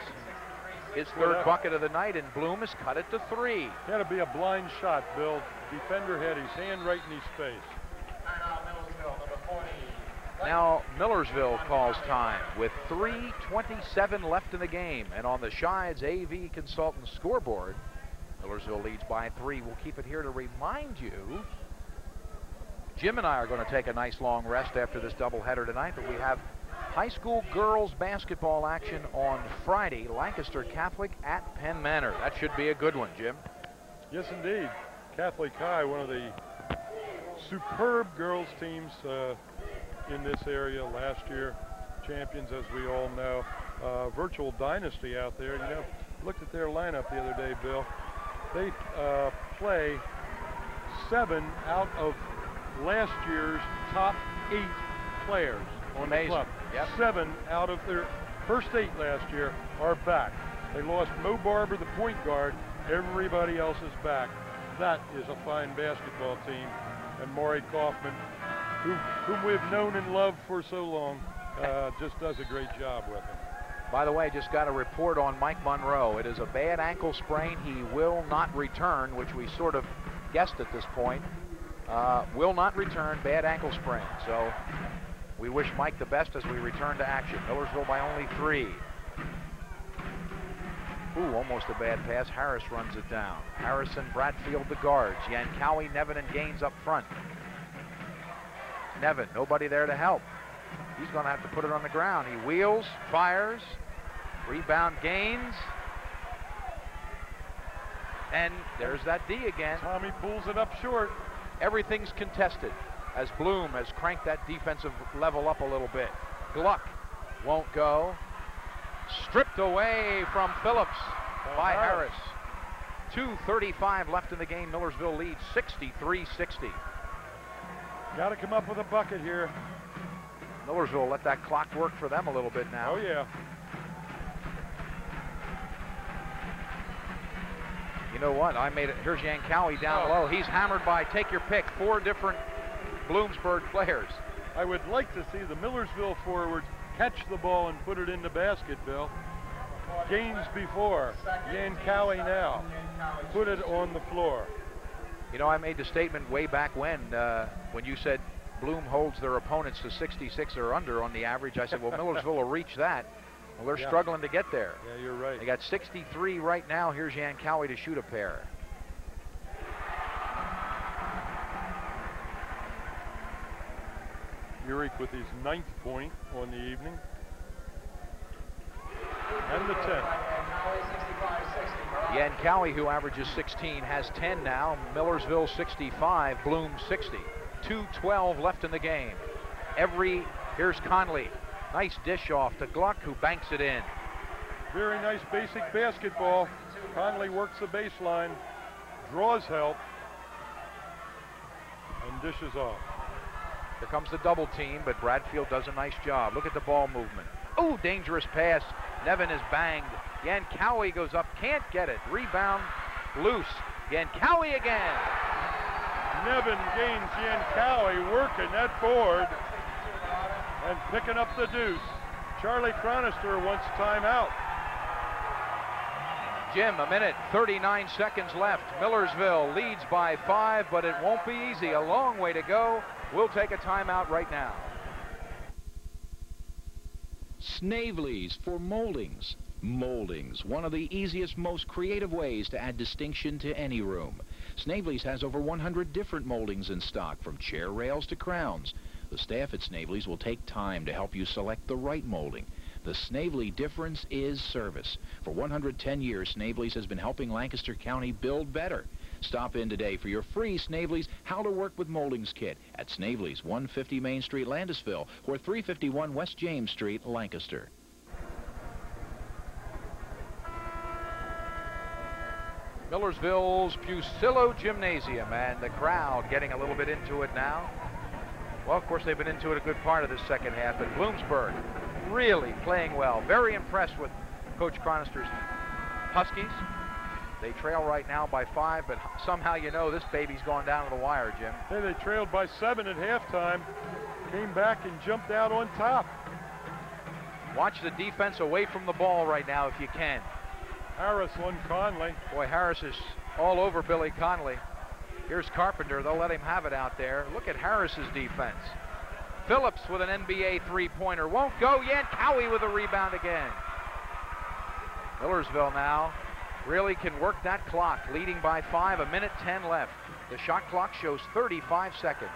A: His 3rd bucket of the night, and Bloom has cut it to 3.
B: Had to be a blind shot, Bill. Defender had his hand right in his face.
A: Now Millersville calls time with 3:27 left in the game, and on the Shides AV Consultant scoreboard, Millersville leads by 3. We'll keep it here to remind you, Jim and I are going to take a nice long rest after this doubleheader tonight, but we have high school girls basketball action on Friday, Lancaster Catholic at Penn Manor. That should be a good one, Jim.
B: Yes, indeed. Catholic High, one of the superb girls teams in this area last year. Champions, as we all know. Virtual dynasty out there. You know, looked at their lineup the other day, Bill. They play 7 out of last year's top 8 players on the club.
A: Yep.
B: 7 out of their first 8 last year are back. They lost Mo Barber, the point guard. Everybody else is back. That is a fine basketball team. And Maury Kaufman, whom we've known and loved for so long, just does a great job with him.
A: By the way, just got a report on Mike Monroe. It is a bad ankle sprain. He will not return, which we sort of guessed at this point. Will not return, bad ankle sprain. So we wish Mike the best as we return to action. Millersville by only 3. Ooh, almost a bad pass. Harris runs it down. Harrison, Bradfield, the guards. Yankowie, Nevin, and Gaines up front. Nevin, nobody there to help. He's going to have to put it on the ground. He wheels, fires, rebound Gaines. And there's that D again.
B: Tommy pulls it up short.
A: Everything's contested as Bloom has cranked that defensive level up a little bit. Gluck won't go. Stripped away from Phillips by Harris. 2:35 left in the game. Millersville leads 63-60.
B: Got to come up with a bucket here.
A: Millersville let that clock work for them a little bit now.
B: Oh, yeah.
A: You know what? I made it. Here's Yankowie down low. He's hammered by, take your pick, 4 different Bloomsburg players.
B: I would like to see the Millersville forwards catch the ball and put it in the basket, Bill. Gaines before, Yankowie now. Put it on the floor.
A: You know, I made the statement way back when you said Bloom holds their opponents to 66 or under on the average. I said, well, Millersville will reach that. Well, they're struggling to get there.
B: Yeah, you're right.
A: They got 63 right now. Here's Yankowie to shoot a pair.
B: Urich with his 9th point on the evening. And the 10th.
A: Yankowie, who averages 16, has 10 now. Millersville 65, Bloom 60. 2:12 left in the game. Here's Conley. Nice dish off to Gluck, who banks it in.
B: Very nice basic basketball. Conley works the baseline, draws help, and dishes off.
A: Here comes the double team, but Bradfield does a nice job. Look at the ball movement. Oh, dangerous pass. Nevin is banged. Yankowie goes up, can't get it. Rebound, loose. Yankowie again.
B: Nevin Gaines, Yankowie working that board and picking up the deuce. Charlie Cronister wants timeout.
A: Jim, 1:39 left. Millersville leads by 5, but it won't be easy. A long way to go. We'll take a timeout right now.
G: Snavely's for moldings. Moldings, one of the easiest, most creative ways to add distinction to any room. Snavely's has over 100 different moldings in stock, from chair rails to crowns. The staff at Snavely's will take time to help you select the right molding. The Snavely difference is service. For 110 years, Snavely's has been helping Lancaster County build better. Stop in today for your free Snavely's How to Work with Moldings kit at Snavely's, 150 Main Street, Landisville, or 351 West James Street, Lancaster.
A: Millersville's Fusillo Gymnasium, and the crowd getting a little bit into it now. Well, of course, they've been into it a good part of this second half, but Bloomsburg really playing well. Very impressed with Coach Chronister's Huskies. They trail right now by 5, but somehow you know this baby's gone down to the wire, Jim.
B: Hey, they trailed by 7 at halftime, came back and jumped out on top.
A: Watch the defense away from the ball right now if you can.
B: Harris on Conley.
A: Boy, Harris is all over Billy Conley. Here's Carpenter. They'll let him have it out there. Look at Harris's defense. Phillips with an NBA three-pointer. Won't go yet. Cowie with a rebound again. Millersville now really can work that clock, leading by 5, 1:10 left. The shot clock shows 35 seconds.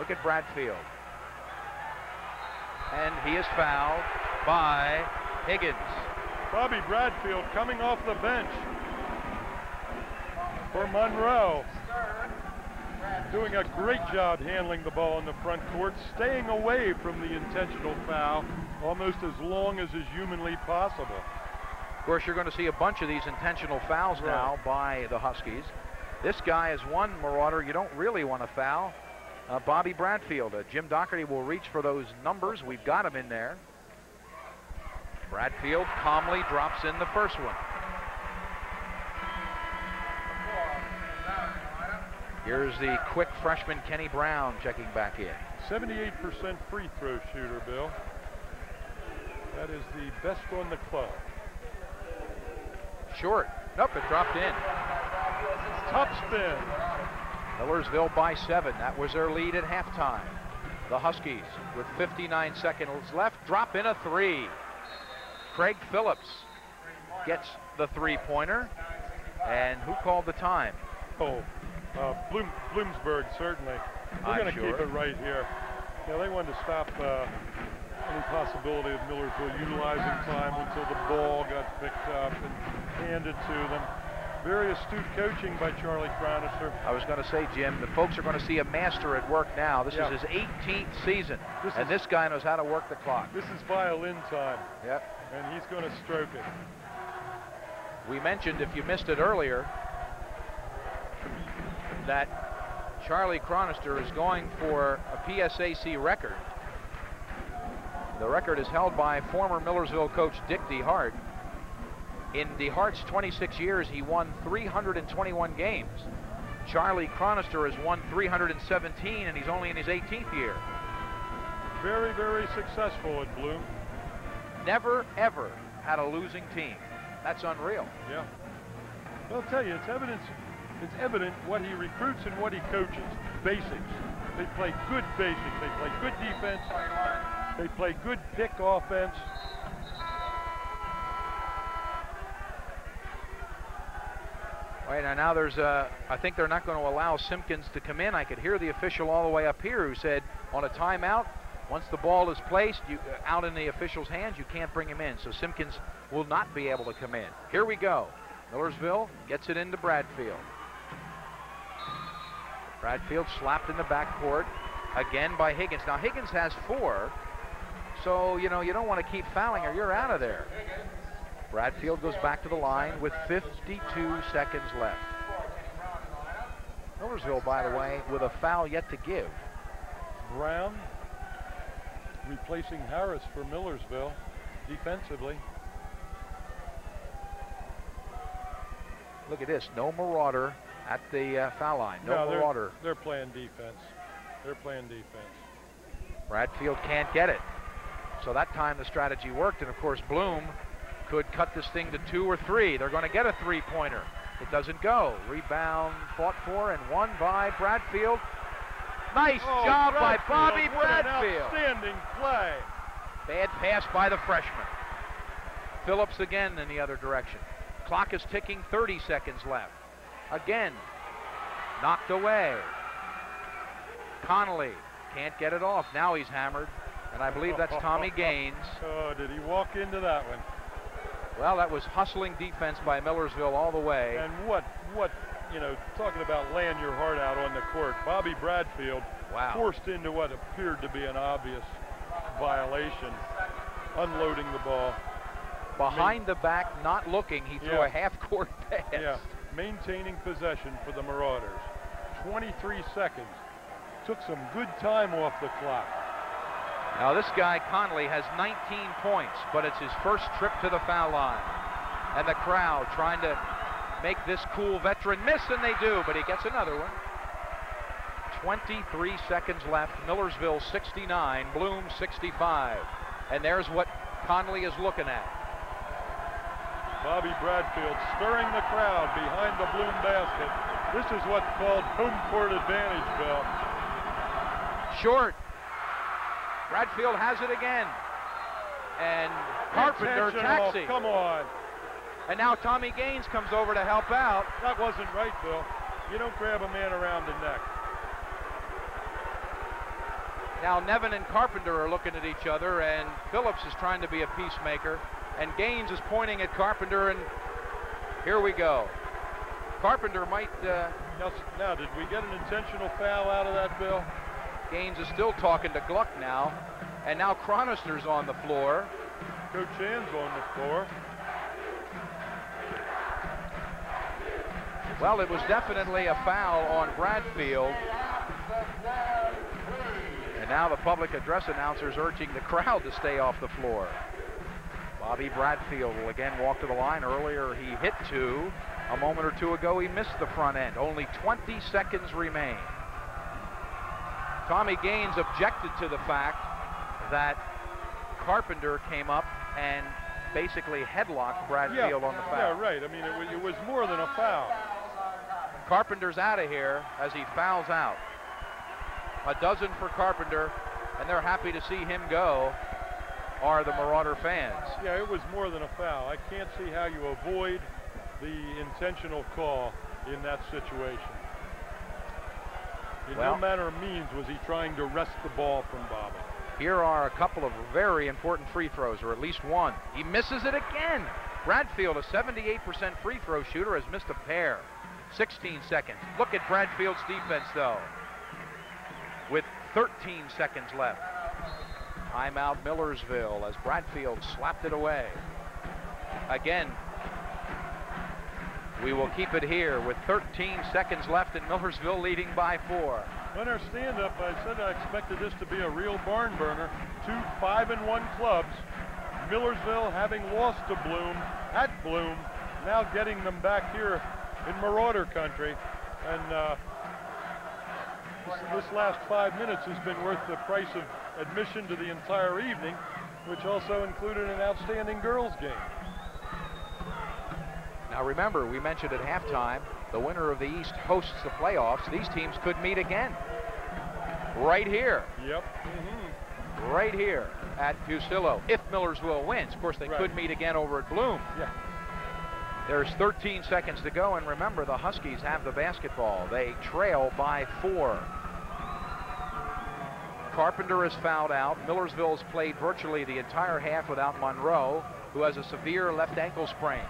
A: Look at Bradfield. And he is fouled by Higgins.
B: Bobby Bradfield coming off the bench for Monroe. Doing a great job handling the ball in the front court, staying away from the intentional foul almost as long as is humanly possible.
A: Of course, you're going to see a bunch of these intentional fouls now by the Huskies. This guy is one Marauder you don't really want to foul. Bobby Bradfield. Jim Doherty will reach for those numbers. We've got him in there. Bradfield calmly drops in the first one. Here's the quick freshman Kenny Brown checking back in.
B: 78% free throw shooter, Bill. That is the best on the club.
A: Short. Nope, it dropped in.
B: Top spin.
A: Millersville by 7. That was their lead at halftime. The Huskies, with 59 seconds left, drop in a 3. Craig Phillips gets the three-pointer. And who called the time?
B: Oh, Bloomsburg, certainly. We're going to keep it right here. Yeah, they wanted to stop any possibility of Millersville utilizing time until the ball got picked up and handed to them. Very astute coaching by Charlie Chronister.
A: I was going to say, Jim, the folks are going to see a master at work now. This is his 18th season, and this guy knows how to work the clock.
B: This is violin time.
A: Yep.
B: And he's going to stroke it.
A: We mentioned, if you missed it earlier, that Charlie Chronister is going for a PSAC record. The record is held by former Millersville coach Dick DeHart. In DeHart's 26 years, he won 321 games. Charlie Chronister has won 317, and he's only in his 18th year.
B: Very, very successful at Bloom.
A: Never, ever had a losing team. That's unreal.
B: Yeah. Well, I'll tell you, it's evident what he recruits and what he coaches. Basics. They play good basics. They play good defense. They play good pick offense.
A: Right, now there's I think they're not going to allow Simpkins to come in. I could hear the official all the way up here who said on a timeout, once the ball is placed out in the official's hands, you can't bring him in. So Simpkins will not be able to come in. Here we go. Millersville gets it into Bradfield. Bradfield slapped in the backcourt again by Higgins. Now Higgins has 4, so you know you don't want to keep fouling or you're out of there. Bradfield goes back to the line with 52 seconds left. Millersville, by the way, with a foul yet to give.
B: Brown replacing Harris for Millersville defensively.
A: Look at this, no Marauder at the foul line. No Marauder.
B: They're playing defense. They're playing defense.
A: Bradfield can't get it. So that time the strategy worked, and of course Bloom could cut this thing to 2 or 3. They're going to get a three-pointer. It doesn't go. Rebound fought for and won by Bradfield. Nice job by Bobby Bradfield.
B: Outstanding play.
A: Bad pass by the freshman. Phillips again in the other direction. Clock is ticking, 30 seconds left. Again, knocked away. Connolly can't get it off. Now he's hammered, and I believe that's Tommy Gaines.
B: Oh, did he walk into that one?
A: Well, that was hustling defense by Millersville all the way.
B: And what you know, talking about laying your heart out on the court, Bobby Bradfield forced into what appeared to be an obvious violation, unloading the ball.
A: Behind the back, not looking, he threw a half-court pass.
B: Yeah, maintaining possession for the Marauders. 23 seconds. Took some good time off the clock.
A: Now this guy, Conley, has 19 points, but it's his first trip to the foul line. And the crowd trying to make this cool veteran miss, and they do, but he gets another one. 23 seconds left. Millersville 69, Bloom 65. And there's what Conley is looking at.
B: Bobby Bradfield stirring the crowd behind the Bloom basket. This is what's called home court advantage, Bill.
A: Short. Bradfield has it again. And Carpenter taxi.
B: Come on.
A: And now Tommy Gaines comes over to help out.
B: That wasn't right, Bill. You don't grab a man around the neck.
A: Now Nevin and Carpenter are looking at each other, and Phillips is trying to be a peacemaker. And Gaines is pointing at Carpenter, and here we go. Carpenter might...
B: Now, did we get an intentional foul out of that, Bill?
A: Gaines is still talking to Gluck now. And now Cronister's on the floor.
B: Coach Ann's on the floor.
A: Well, it was definitely a foul on Bradfield. And now the public address announcers urging the crowd to stay off the floor. Bobby Bradfield will again walk to the line. Earlier he hit two. A moment or two ago he missed the front end. Only 20 seconds remain. Tommy Gaines objected to the fact that Carpenter came up and basically headlocked Bradfield on the foul.
B: Yeah, right. I mean, it was more than a foul.
A: Carpenter's out of here as he fouls out. A dozen for Carpenter, and they're happy to see him go, are the Marauder fans.
B: Yeah, it was more than a foul. I can't see how you avoid the intentional call in that situation. In no manner of means was he trying to wrest the ball from Bobby.
A: Here are a couple of very important free throws, or at least one. He misses it again. Bradfield, a 78% free throw shooter, has missed a pair. 16 seconds. Look at Bradfield's defense, though, with 13 seconds left. Timeout Millersville as Bradfield slapped it away. Again, we will keep it here with 13 seconds left and Millersville leading by 4.
B: On our stand-up, I said I expected this to be a real barn burner. Two 5-1 clubs. Millersville having lost to Bloom at Bloom, now getting them back here in Marauder country. And this last 5 minutes has been worth the price of admission to the entire evening, which also included an outstanding girls game.
A: Now remember, we mentioned at halftime, the winner of the East hosts the playoffs. These teams could meet again. Right here.
B: Yep.
A: Right here at Fusillo, if Millersville wins. Of course, they could meet again over at Bloom.
B: Yeah.
A: There's 13 seconds to go, and remember, the Huskies have the basketball. They trail by 4. Carpenter is fouled out. Millersville's played virtually the entire half without Monroe, who has a severe left ankle sprain.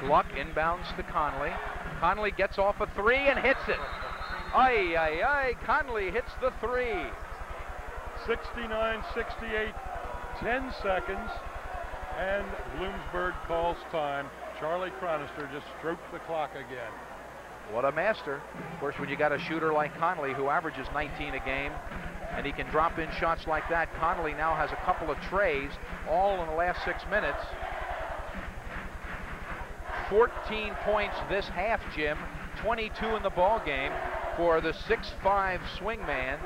A: Gluck inbounds to Conley. Conley gets off a 3 and hits it. Ay, ay, ay, Conley hits the 3.
B: 69-68, 10 seconds, and Bloomsburg calls time. Charlie Cronister just stroked the clock again.
A: What a master. Of course, when you got a shooter like Conley who averages 19 a game, and he can drop in shots like that, Conley now has a couple of trays, all in the last 6 minutes. 14 points this half, Jim. 22 in the ball game for the 6'5" swingman,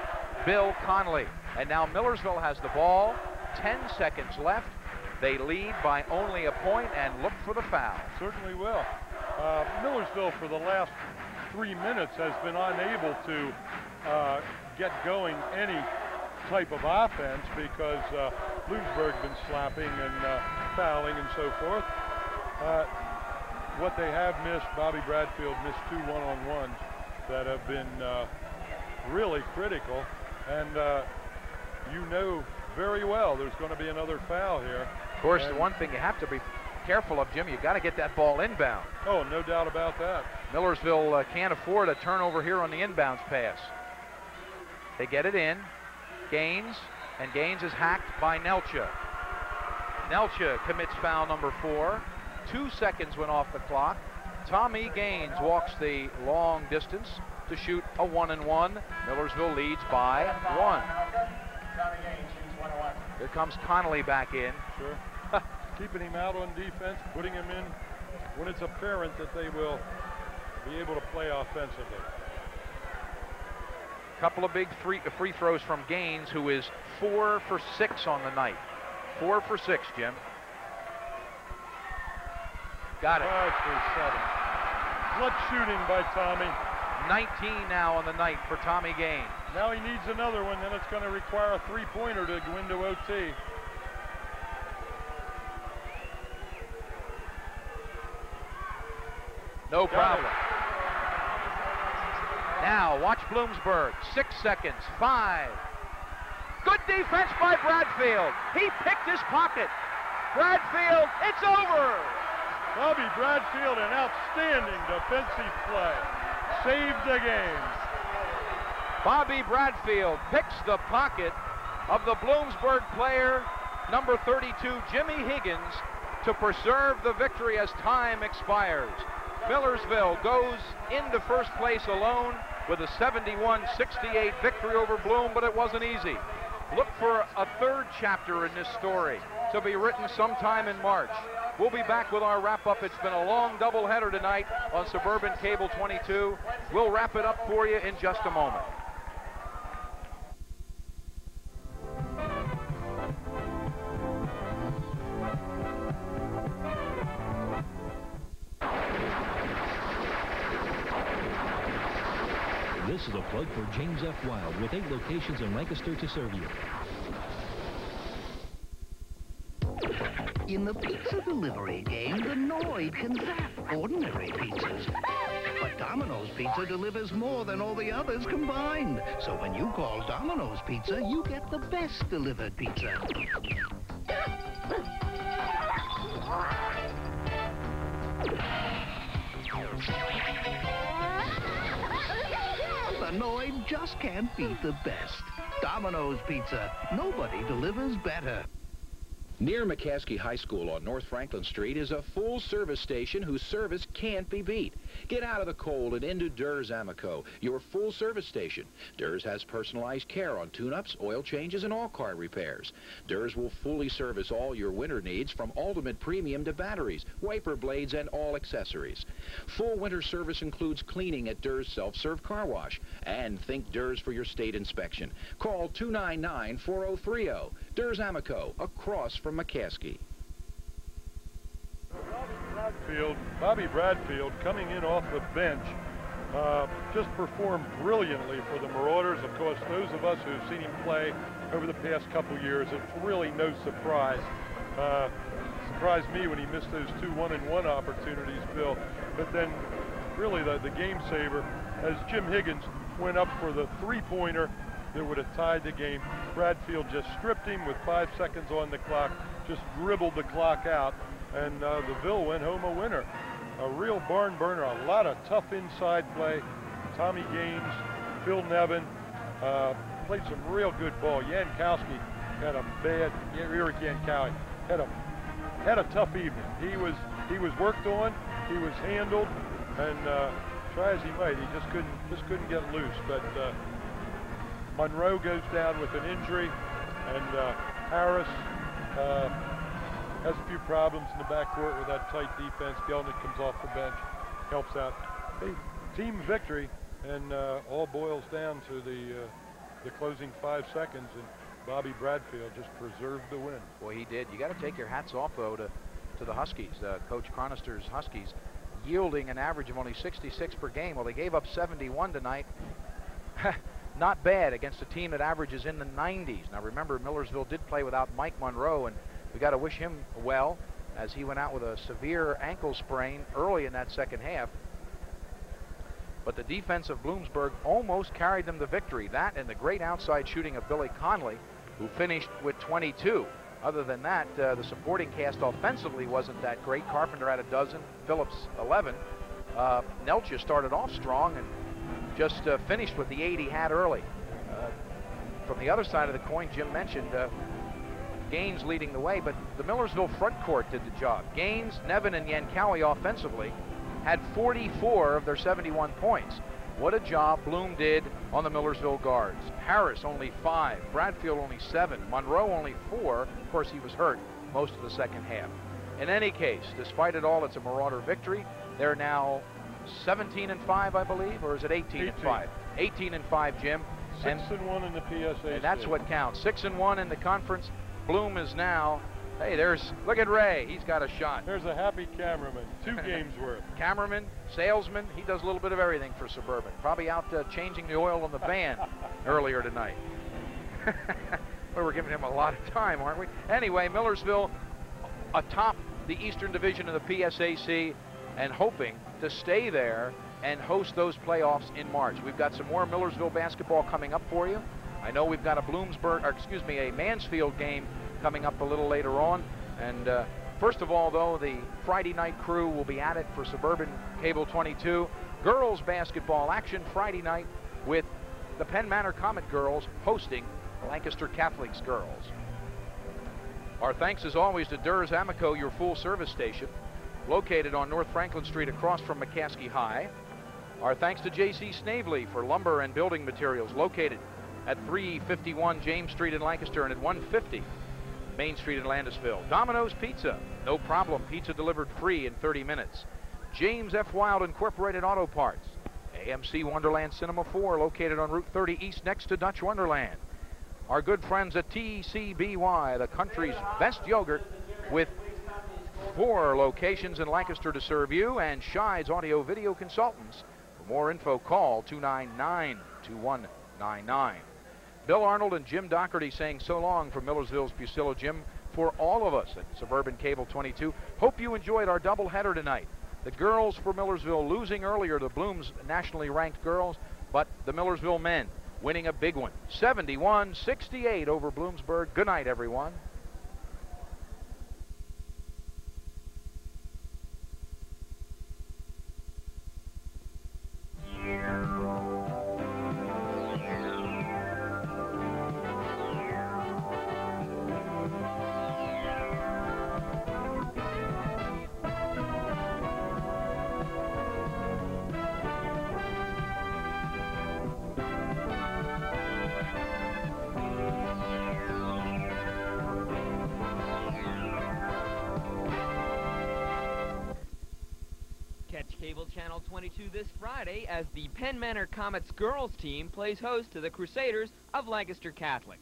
A: Bill Conley. And now Millersville has the ball. 10 seconds left. They lead by only a point and look for the foul.
B: Certainly will. Millersville for the last 3 minutes has been unable to get going any type of offense because Bloomsburg's been slapping and fouling and so forth. What they have missed, Bobby Bradfield missed 2 one-on-ones that have been really critical. And you know very well. There's going to be another foul here.
A: Of course, the one thing you have to be careful of, Jim, you got to get that ball inbound.
B: Oh, no doubt about that.
A: Millersville can't afford a turnover here on the inbounds pass. They get it in. Gaines, and Gaines is hacked by Nelcha. Nelcha commits foul number 4. 2 seconds went off the clock. Tommy Gaines walks the long distance to shoot a 1-and-1. Millersville leads by 1. Here comes Connolly back in.
B: Sure. Keeping him out on defense, putting him in when it's apparent that they will be able to play offensively.
A: Couple of big free throws from Gaines, who is 4 for 6 on the night. 4 for 6, Jim. Got it.
B: 5 for 7. Clutch shooting by Tommy.
A: 19 now on the night for Tommy Gaines.
B: Now he needs another one, then it's going to require a three-pointer to go into OT.
A: No problem. Now, watch Bloomsburg. 6 seconds. 5. Good defense by Bradfield. He picked his pocket. Bradfield, it's over.
B: Bobby Bradfield, an outstanding defensive play. Saved the game.
A: Bobby Bradfield picks the pocket of the Bloomsburg player, number 32, Jimmy Higgins, to preserve the victory as time expires. Millersville goes into first place alone with a 71-68 victory over Bloom, but it wasn't easy. Look for a third chapter in this story to be written sometime in March. We'll be back with our wrap-up. It's been a long doubleheader tonight on Suburban Cable 22. We'll wrap it up for you in just a moment.
J: This is a plug for James F. Wild with 8 locations in Lancaster to serve you.
H: In the pizza delivery game, the Noid can zap ordinary pizzas. But Domino's Pizza delivers more than all the others combined. So when you call Domino's Pizza, you get the best delivered pizza. The Noid just can't beat the best. Domino's Pizza. Nobody delivers better.
G: Near McCaskey High School on North Franklin Street is a full service station whose service can't be beat. Get out of the cold and into Durs Amico, your full service station. Durs has personalized care on tune-ups, oil changes, and all car repairs. Durs will fully service all your winter needs, from ultimate premium to batteries, wiper blades, and all accessories. Full winter service includes cleaning at Durs Self-Serve Car Wash. And think Durs for your state inspection. Call 299-4030. Durs Amico, across from McCaskey.
B: Bobby Bradfield, coming in off the bench, just performed brilliantly for the Marauders. Of course, those of us who've seen him play over the past couple years, it's really no surprise. Surprised me when he missed those 2 1-and-1 opportunities, Bill. But then, really, the game saver, as Jim Higgins went up for the three-pointer that would have tied the game. Bradfield just stripped him with 5 seconds on the clock, just dribbled the clock out, and the Ville went home a winner. A real barn burner, a lot of tough inside play. Tommy Gaines, Phil Nevin played some real good ball. Yankowski had a bad, Eric Yankowski had a tough evening. He was worked on, he was handled, and try as he might, he just couldn't get loose. But Monroe goes down with an injury, and Harris has a few problems in the backcourt with that tight defense. Gelnick comes off the bench, helps out. Hey, team victory, and all boils down to the closing 5 seconds, and Bobby Bradfield just preserved the win.
A: Boy, he did. You got to take your hats off, though, to the Huskies, Coach Chronister's Huskies, yielding an average of only 66 per game. Well, they gave up 71 tonight. Not bad against a team that averages in the 90s. Now, remember, Millersville did play without Mike Monroe, and we got to wish him well, as he went out with a severe ankle sprain early in that second half. But the defense of Bloomsburg almost carried them to victory. That and the great outside shooting of Billy Conley who finished with 22. Other than that, the supporting cast offensively wasn't that great. Carpenter had a dozen, Phillips 11. Nelcha started off strong and just finished with the 8 he had early. From the other side of the coin, Jim mentioned Gaines leading the way, but the Millersville front court did the job. Gaines, Nevin, and Yankowie offensively had 44 of their 71 points. What a job Bloom did on the Millersville guards. Harris only 5, Bradfield only 7, Monroe only 4. Of course, he was hurt most of the second half. In any case, despite it all, it's a Marauder victory. They're now 17-5, I believe, or is it 18-5? 18-5, Jim.
B: 6-1 in the PSAC.
A: And that's what counts. 6-1 in the conference. Bloom is now, hey, look at Ray. He's got a shot.
B: There's a happy cameraman. 2 games worth.
A: Cameraman, salesman, he does a little bit of everything for Suburban. Probably out changing the oil on the van earlier tonight. Well, we're giving him a lot of time, aren't we? Anyway, Millersville atop the Eastern Division of the PSAC and hoping to stay there and host those playoffs in March. We've got some more Millersville basketball coming up for you. I know we've got a Mansfield game coming up a little later on. And first of all, though, the Friday night crew will be at it for Suburban Cable 22. Girls basketball action Friday night with the Penn Manor Comet girls hosting Lancaster Catholic's girls. Our thanks as always to Durs Amico, your full service station, located on North Franklin Street across from McCaskey High. Our thanks to J.C. Snavely for lumber and building materials, located at 351 James Street in Lancaster and at 150 Main Street in Landisville. Domino's Pizza, no problem, pizza delivered free in 30 minutes. James F. Wild Incorporated Auto Parts. AMC Wonderland Cinema 4, located on Route 30 East next to Dutch Wonderland. Our good friends at TCBY, the country's best yogurt, with 4 locations in Lancaster to serve you, and Shides Audio Video Consultants. For more info, call 299-2199. Bill Arnold and Jim Doherty saying so long from Millersville's Fusillo Gym for all of us at Suburban Cable 22. Hope you enjoyed our doubleheader tonight. The girls for Millersville losing earlier to Bloom's nationally ranked girls, but the Millersville men winning a big one, 71-68 over Bloomsburg. Good night, everyone.
P: Catch Cable Channel 22 this Friday as the Penn Manor Comets girls team plays host to the Crusaders of Lancaster Catholic.